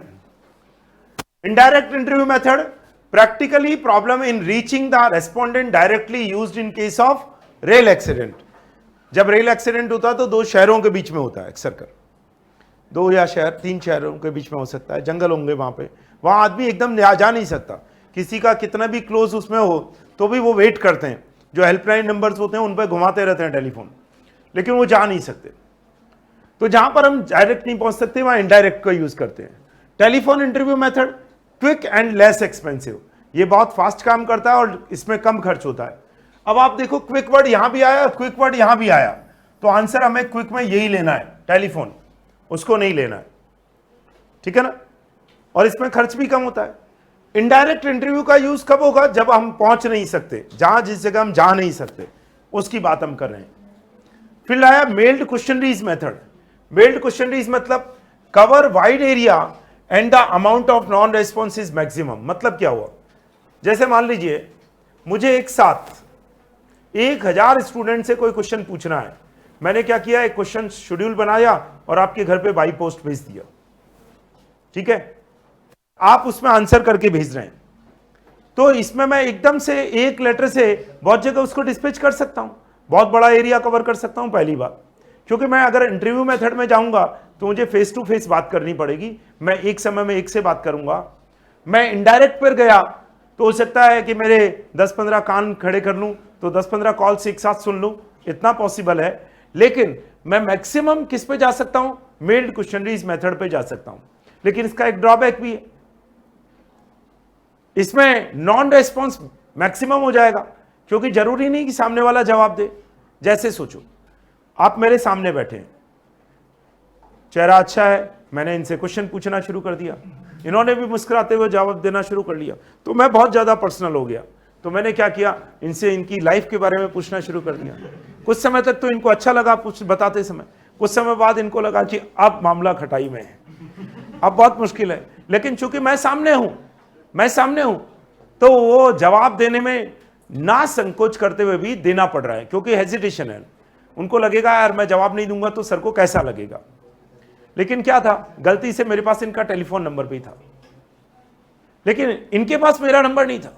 Indirect interview method, practically problem in reaching the respondent directly, used in case of rail accident. जब रेल एक्सीडेंट होता है तो 2 शहरों के बीच में होता है अक्सर कर, 2 या 3 शहरों के बीच में हो सकता है, जंगल होंगे वहां पे, वहां आदमी एकदम जा नहीं सकता, किसी का कितना भी क्लोज उसमें हो तो भी वो वेट करते हैं, जो हेल्पलाइन नंबर्स होते हैं उन पर घुमाते रहते हैं टेलीफोन, लेकिन वो जा नहीं सकते। तो जहां पर हम डायरेक्ट नहीं पहुंच सकते वहां इनडायरेक्ट का यूज करते हैं। Telephone interview method, quick and less expensive, ये बहुत फास्ट काम करता है और इसमें कम खर्च होता है। अब आप देखो क्विक वर्ड यहां भी आया, क्विक वर्ड यहां भी आया, तो आंसर हमें क्विक में यही लेना है, टेलीफोन, उसको नहीं लेना है, ठीक है ना। और इसमें खर्च भी कम होता है। इनडायरेक्ट इंटरव्यू का यूज कब होगा? जब हम पहुंच नहीं सकते, जहां जिस जगह हम जा नहीं सकते, उसकी बात हम कर रहे हैं। फिर आया mailed questionnaires method. Mailed questionnaires मतलब cover wide area and the amount of non response is maximum. मतलब क्या हुआ? जैसे मान लीजिए मुझे एक साथ 1000 स्टूडेंट से कोई क्वेश्चन पूछना है, मैंने क्या किया, एक क्वेश्चन शेड्यूल बनाया और आपके घर पे बाई पोस्ट भेज दिया, ठीक है, आप उसमें आंसर करके भेज रहे हैं। तो इसमें मैं एकदम से एक लेटर से बहुत जगह उसको डिस्पैच कर सकता हूं, बहुत बड़ा एरिया कवर कर सकता हूं। पहली बात, क्योंकि मैं अगर इंटरव्यू मेथड में जाऊंगा तो मुझे फेस टू फेस बात करनी पड़ेगी, मैं एक समय में एक से बात करूंगा। मैं इनडायरेक्ट पर गया तो हो सकता है कि मेरे 10-15 कान खड़े कर लूं, तो 10-15 कॉल्स एक साथ सुन लूं, इतना पॉसिबल है। लेकिन मैं मैक्सिमम किस पे जा सकता हूं? मेल्ड क्वेश्चनरीज मेथड पे जा सकता हूं। लेकिन इसका एक ड्रॉबैक भी है, इसमें नॉन रेस्पॉन्स मैक्सिमम हो जाएगा, क्योंकि जरूरी नहीं कि सामने वाला जवाब दे। जैसे सोचो आप मेरे सामने बैठे हैं, चेहरा अच्छा है, मैंने इनसे क्वेश्चन पूछना शुरू कर दिया, इन्होंने भी मुस्कुराते हुए जवाब देना शुरू कर लिया, तो मैं बहुत ज्यादा पर्सनल हो गया। तो मैंने क्या किया, इनसे इनकी लाइफ के बारे में पूछना शुरू कर दिया। कुछ समय तक तो इनको अच्छा लगा बताते समय, कुछ समय बाद इनको लगा कि अब मामला खटाई में है, अब बहुत मुश्किल है। लेकिन चूंकि मैं सामने हूं तो वो जवाब देने में ना संकोच करते हुए भी देना पड़ रहा है, क्योंकि हेजिटेशन है। उनको लगेगा यार मैं जवाब नहीं दूंगा तो सर को कैसा लगेगा। लेकिन क्या था, गलती से मेरे पास इनका टेलीफोन नंबर भी था, लेकिन इनके पास मेरा नंबर नहीं था।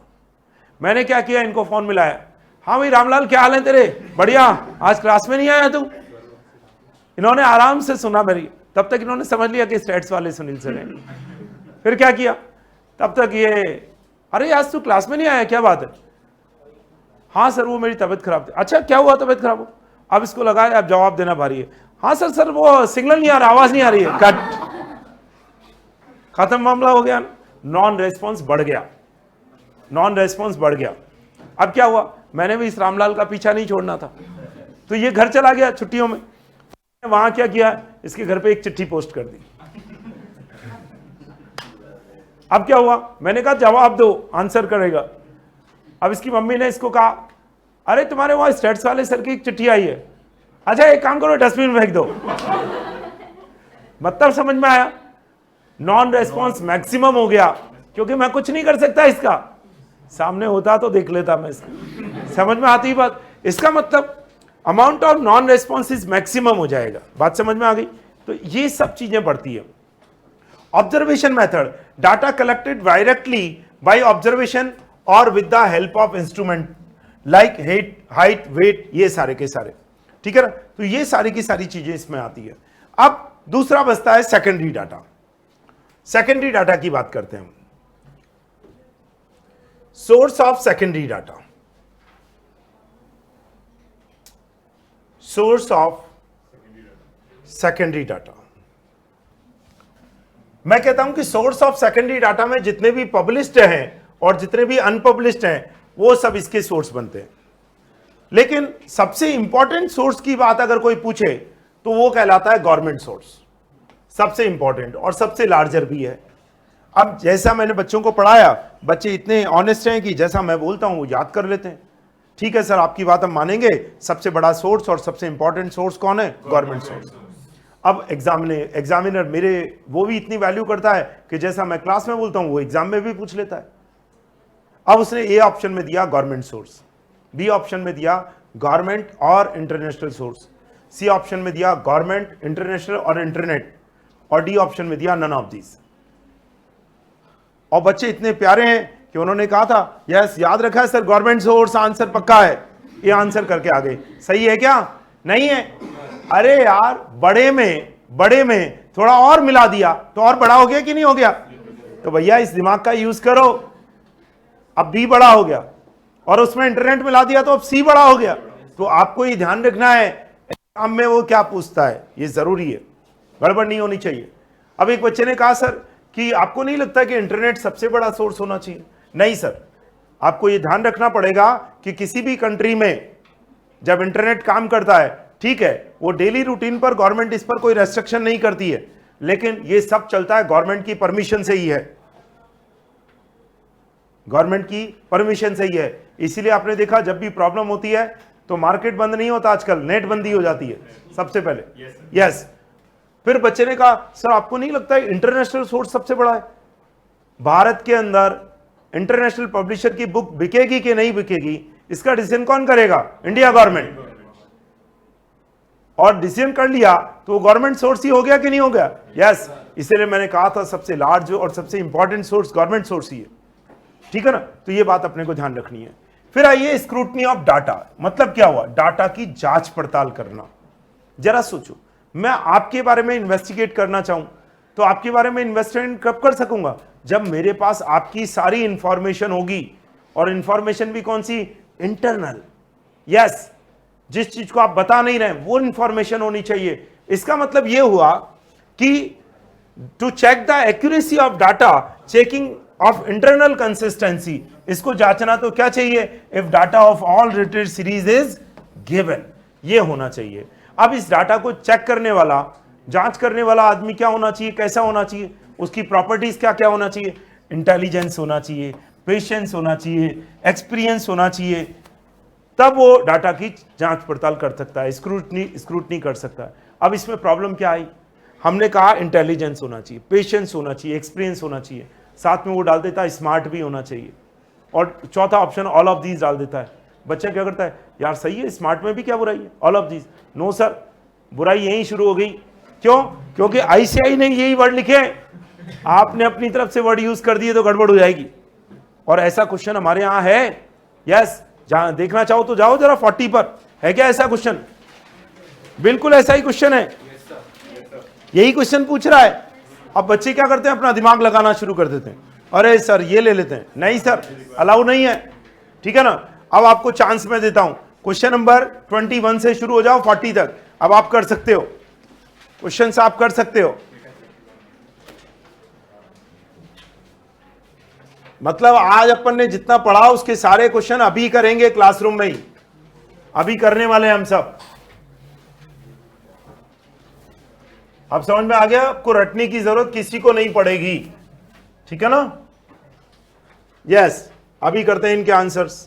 मैंने क्या किया, इनको फोन मिलाया, हाँ भाई रामलाल क्या हाल है तेरे? बढ़िया, आज क्लास में नहीं आया तू? इन्होंने आराम से सुना मेरी, तब तक इन्होंने समझ लिया कि स्टैट्स वाले सुनील सर हैं। फिर क्या किया, तब तक ये, अरे आज तू क्लास में नहीं आया, क्या बात है? हाँ सर वो मेरी तबीयत खराब थी। अच्छा क्या हुआ, तबीयत खराब हो? अब इसको लगा अब जवाब देना भारी है। हाँ सर वो सिग्नल नहीं आ रहा, आवाज नहीं आ रही है, कट, खत्म, मामला हो गया। नॉन रेस्पॉन्स बढ़ गया, नॉन रेस्पॉन्स बढ़ गया। अब क्या हुआ, मैंने भी इस रामलाल का पीछा नहीं छोड़ना था, तो ये घर चला गया छुट्टियों में। वहां क्या किया, इसके घर पे एक चिट्ठी पोस्ट कर दी। अब क्या हुआ, मैंने कहा जवाब दो, आंसर करेगा। अब इसकी मम्मी ने इसको कहा, अरे तुम्हारे वहां स्टेट्स वाले सर की एक चिट्ठी आई है, अच्छा एक काम करो डस्टबिन में फेंक दो। मतलब समझ में आया, नॉन रेस्पॉन्स मैक्सिमम हो गया, क्योंकि मैं कुछ नहीं कर सकता इसका, सामने होता तो देख लेता मैं इसका। समझ में आती बात? इसका मतलब amount of non response maximum हो जाएगा। बात समझ में आ गई? तो ये सब चीजें बढ़ती है। Observation method, data collected directly by observation और with the help of instrument like height, weight, ये सारे के सारे, ठीक है ना। तो ये सारी की सारी चीजें इसमें आती है। अब दूसरा बचता है सेकेंडरी डाटा। सेकेंडरी डाटा की बात करते हैं हम। Source of secondary data, source of secondary data. मैं कहता हूं कि सोर्स ऑफ सेकेंडरी डाटा में जितने भी पब्लिश्ड हैं और जितने भी अनपब्लिश्ड हैं वो सब इसके सोर्स बनते हैं। लेकिन सबसे इंपॉर्टेंट सोर्स की बात अगर कोई पूछे तो वो कहलाता है गवर्नमेंट सोर्स, सबसे इंपॉर्टेंट और सबसे लार्जर भी है। अब जैसा मैंने बच्चों को पढ़ाया, बच्चे इतने ऑनेस्ट हैं कि जैसा मैं बोलता हूं वो याद कर लेते हैं। ठीक है सर आपकी बात हम मानेंगे, सबसे बड़ा सोर्स और सबसे इंपॉर्टेंट सोर्स कौन है? Government source. अब एग्जामिनर मेरे वो भी इतनी वैल्यू करता है कि जैसा मैं क्लास में बोलता हूं वो एग्जाम में भी पूछ लेता है। अब उसने ए ऑप्शन में दिया गवर्नमेंट सोर्स, बी ऑप्शन में दिया गवर्नमेंट और इंटरनेशनल सोर्स, सी ऑप्शन में दिया गवर्नमेंट, इंटरनेशनल और इंटरनेट, और डी ऑप्शन में दिया नन ऑफ दीज। और बच्चे इतने प्यारे हैं कि उन्होंने कहा था यस याद रखा है सर गवर्नमेंट सोर्स, आंसर पक्का है, ये आंसर करके आ गए। सही है क्या? नहीं है। अरे यार बड़े में थोड़ा और मिला दिया तो और बड़ा हो गया कि नहीं हो गया? तो भैया इस दिमाग का यूज करो। अब बी बड़ा हो गया और उसमें इंटरनेट मिला दिया तो अब सी बड़ा हो गया। तो आपको ये ध्यान रखना है एग्जाम में वो क्या पूछता है, ये जरूरी है, गड़बड़ नहीं होनी चाहिए। अब एक बच्चे ने कहा सर कि आपको नहीं लगता कि इंटरनेट सबसे बड़ा सोर्स होना चाहिए? नहीं सर, आपको ये ध्यान रखना पड़ेगा कि किसी भी कंट्री में जब इंटरनेट काम करता है, ठीक है, वो डेली रूटीन पर गवर्नमेंट इस पर कोई रेस्ट्रिक्शन नहीं करती है, लेकिन ये सब चलता है गवर्नमेंट की परमिशन से ही है, गवर्नमेंट की परमिशन से ही है। इसीलिए आपने देखा जब भी प्रॉब्लम होती है तो मार्केट बंद नहीं होता, आजकल नेट बंदी हो जाती है सबसे पहले। यस। फिर बच्चे ने कहा सर आपको नहीं लगता है इंटरनेशनल सोर्स सबसे बड़ा है? भारत के अंदर इंटरनेशनल पब्लिशर की बुक बिकेगी कि नहीं बिकेगी, इसका डिसीजन कौन करेगा? India government. और डिसीजन कर लिया तो गवर्नमेंट सोर्स ही हो गया कि नहीं हो गया? यस। इसीलिए मैंने कहा था सबसे लार्ज और सबसे इंपॉर्टेंट सोर्स गवर्नमेंट सोर्स ही है, ठीक है ना? तो ये बात अपने को ध्यान रखनी है। फिर आइए स्क्रूटनी ऑफ डाटा, मतलब क्या हुआ? डाटा की जांच पड़ताल करना। जरा सोचो, मैं आपके बारे में इन्वेस्टिगेट करना चाहूं तो आपके बारे में इन्वेस्टिगेट कब कर सकूंगा? जब मेरे पास आपकी सारी इंफॉर्मेशन होगी, और इंफॉर्मेशन भी कौन सी? इंटरनल। यस, जिस चीज को आप बता नहीं रहे वो इंफॉर्मेशन होनी चाहिए। इसका मतलब यह हुआ कि to check the accuracy of data, checking of internal consistency, इसको जांचना तो क्या चाहिए? If data of all related series is given, ये होना चाहिए। अब इस डाटा को चेक करने वाला, जांच करने वाला आदमी क्या होना चाहिए, कैसा होना चाहिए, उसकी प्रॉपर्टीज क्या क्या होना चाहिए? इंटेलिजेंस होना चाहिए, पेशेंस होना चाहिए, एक्सपीरियंस होना चाहिए, तब वो डाटा की जांच पड़ताल कर सकता है, स्क्रूटनी कर सकता है। अब इसमें प्रॉब्लम क्या आई? हमने कहा इंटेलिजेंस होना चाहिए, पेशेंस होना चाहिए, एक्सपीरियंस होना चाहिए, साथ में वो डाल देता है स्मार्ट भी होना चाहिए, और चौथा ऑप्शन ऑल ऑफ दीज डाल देता है। बच्चा क्या करता है? यार सही है, स्मार्ट में भी क्या बुराई है? All of these. No sir, बुराई यहीं शुरू हो गई। क्यों? क्योंकि आईसीआई ने यही वर्ड लिखे, आपने अपनी तरफ से वर्ड यूज कर दिए तो गड़बड़ हो जाएगी। और ऐसा क्वेश्चन हमारे यहां है। यस, जहां देखना चाहो तो जाओ जरा 40 पर, है क्या ऐसा क्वेश्चन? बिल्कुल ऐसा ही क्वेश्चन है, यही क्वेश्चन पूछ रहा है। अब बच्चे क्या करते हैं? अपना दिमाग लगाना शुरू कर देते हैं, अरे सर ये ले लेते हैं। नहीं सर, अलाउ नहीं है, ठीक है ना? अब आपको चांस मैं देता हूं, क्वेश्चन नंबर 21 से शुरू हो जाओ 40 तक। अब आप कर सकते हो, क्वेश्चन आप कर सकते हो। मतलब आज अपन ने जितना पढ़ा उसके सारे क्वेश्चन अभी करेंगे क्लासरूम में ही, अभी करने वाले हम सब। अब समझ में आ गया? आपको रटने की जरूरत किसी को नहीं पड़ेगी, ठीक है ना? यस, अभी करते हैं इनके आंसर्स।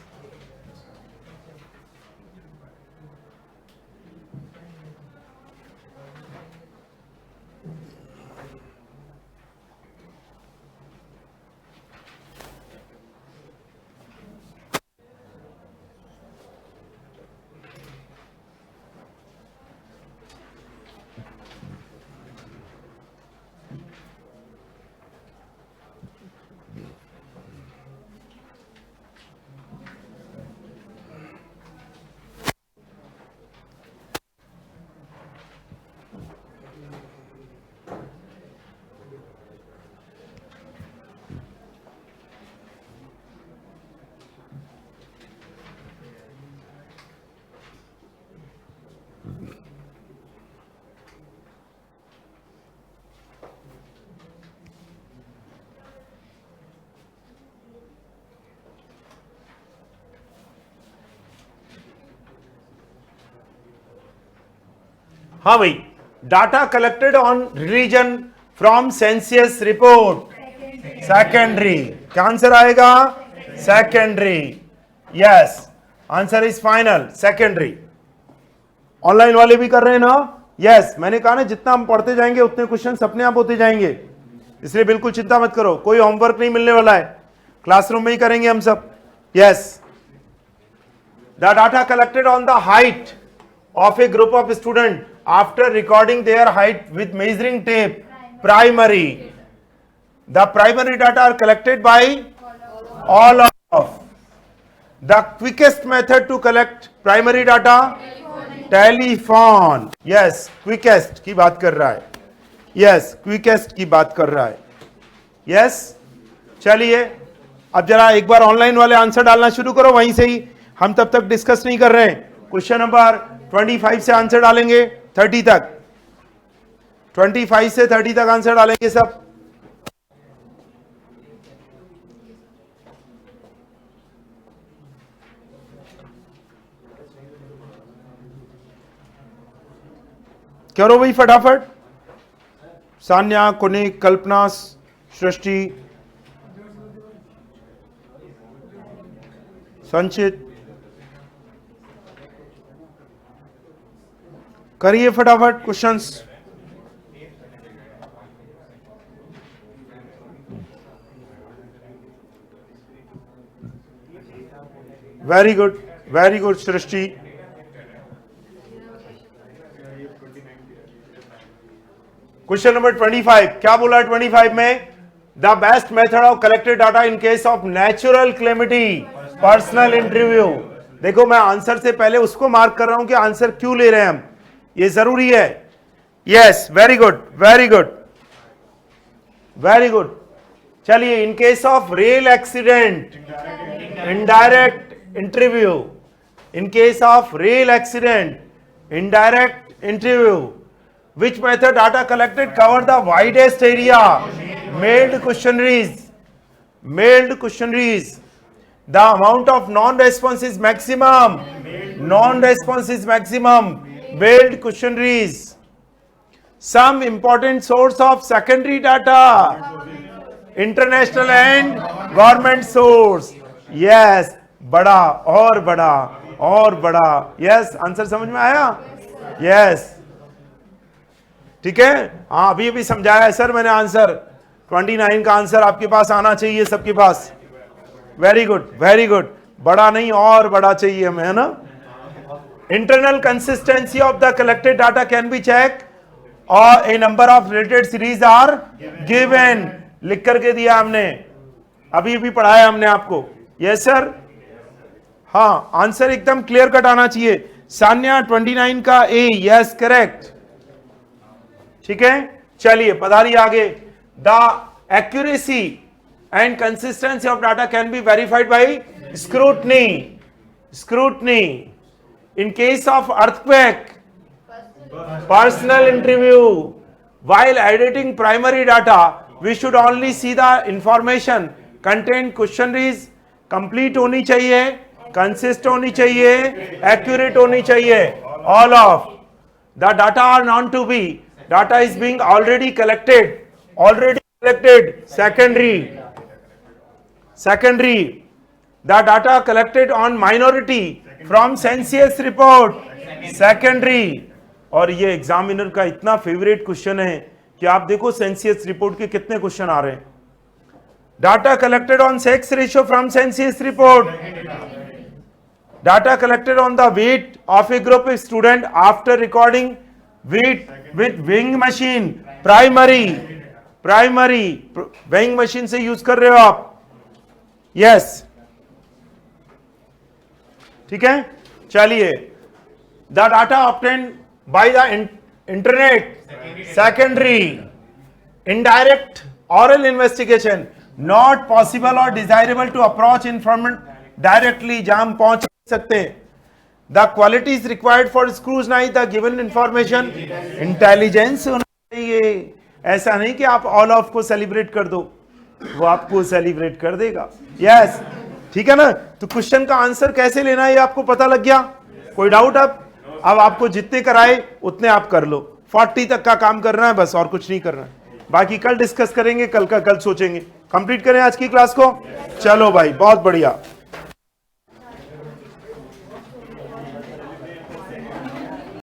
हाँ भाई, data collected on religion from census report, secondary. क्या आंसर आएगा? Secondary. Yes, answer is final, secondary. Online वाले भी कर रहे हैं ना? यस, मैंने कहा ना जितना हम पढ़ते जाएंगे उतने क्वेश्चन अपने आप होते जाएंगे, इसलिए बिल्कुल चिंता मत करो, कोई होमवर्क नहीं मिलने वाला है, क्लासरूम में ही करेंगे हम सब। Yes, the data collected on the height of a group of students after recording their height with measuring tape, primary. The primary data are collected by all of. The quickest method to collect primary data? Telephone. Yes, quickest की बात कर रहा है। Yes, quickest की बात कर रहा है। यस, चलिए अब जरा एक बार ऑनलाइन वाले आंसर डालना शुरू करो वहीं से ही, हम तब तक डिस्कस नहीं कर रहे हैं। क्वेश्चन नंबर 25 से आंसर डालेंगे 30 तक, 25 से 30 तक आंसर डालेंगे सब। करो भाई फटाफट। सान्या, कुनिक, कल्पना, सृष्टि, संचित, करिए फटाफट क्वेश्चंस। वेरी गुड सृष्टि। क्वेश्चन नंबर 25 क्या बोला 25 में? The best method of collected data in case of natural calamity, personal interview. देखो मैं आंसर से पहले उसको मार्क कर रहा हूं कि आंसर क्यों ले रहे हैं हम, ये जरूरी है। Yes, very good. चलिए, in case of rail accident, indirect interview. In case of rail accident, indirect interview, which method data collected cover the widest area? Mailed questionnaires. The amount of non-response is maximum. Mailed questionnaires. Some important source of secondary data, international and government source. Yes, बड़ा और बड़ा। Yes, answer समझ में आया? Yes, ठीक है। हाँ, अभी समझाया है सर मैंने आंसर। 29 का आंसर आपके पास आना चाहिए सबके पास। Very good. बड़ा नहीं और बड़ा चाहिए हमें, है ना। Internal consistency of the collected data can be check और a number of related series are given. लिख करके दिया हमने, अभी पढ़ाया हमने आपको। Yes sir. हाँ, आंसर एकदम क्लियर कट आना चाहिए। सान्या 29 का ए, यस करेक्ट। ठीक है, चलिए पधारी आगे। The accuracy and consistency of data can be verified by scrutiny. In case of earthquake, personal interview. While editing primary data, we should only see the information content. Questionnaires complete होनी चाहिए, consist होनी चाहिए, accurate होनी चाहिए। All of the data are known to be, data is being already collected. Secondary, the data collected on minority from census report. Secondary, और ये examiner का इतना फेवरेट क्वेश्चन है कि आप देखो सेंसियस रिपोर्ट के कितने क्वेश्चन आ रहे हैं। Data collected on sex ratio from census report. Data collected on the weight of a group of student after recording weight with weighing machine. Primary weighing machine से यूज कर रहे हो आप। यस, ठीक है। चलिए, the data obtained by the internet, secondary. Indirect oral investigation, not possible or desirable to approach informant directly, जहां हम पहुंच नहीं सकते। The qualities required for scrutiny the given information, intelligence होना चाहिए। ऐसा नहीं कि आप ऑल ऑफ को सेलिब्रेट कर दो, वो आपको सेलिब्रेट कर देगा। यस, ठीक है ना। तो क्वेश्चन का आंसर कैसे लेना है ये आपको पता लग गया। कोई डाउट? अब आपको जितने कराए उतने आप कर लो। 40 तक का काम करना है बस, और कुछ नहीं करना है। बाकी कल डिस्कस करेंगे, कल सोचेंगे। कंप्लीट करें आज की क्लास को। चलो भाई, बहुत बढ़िया।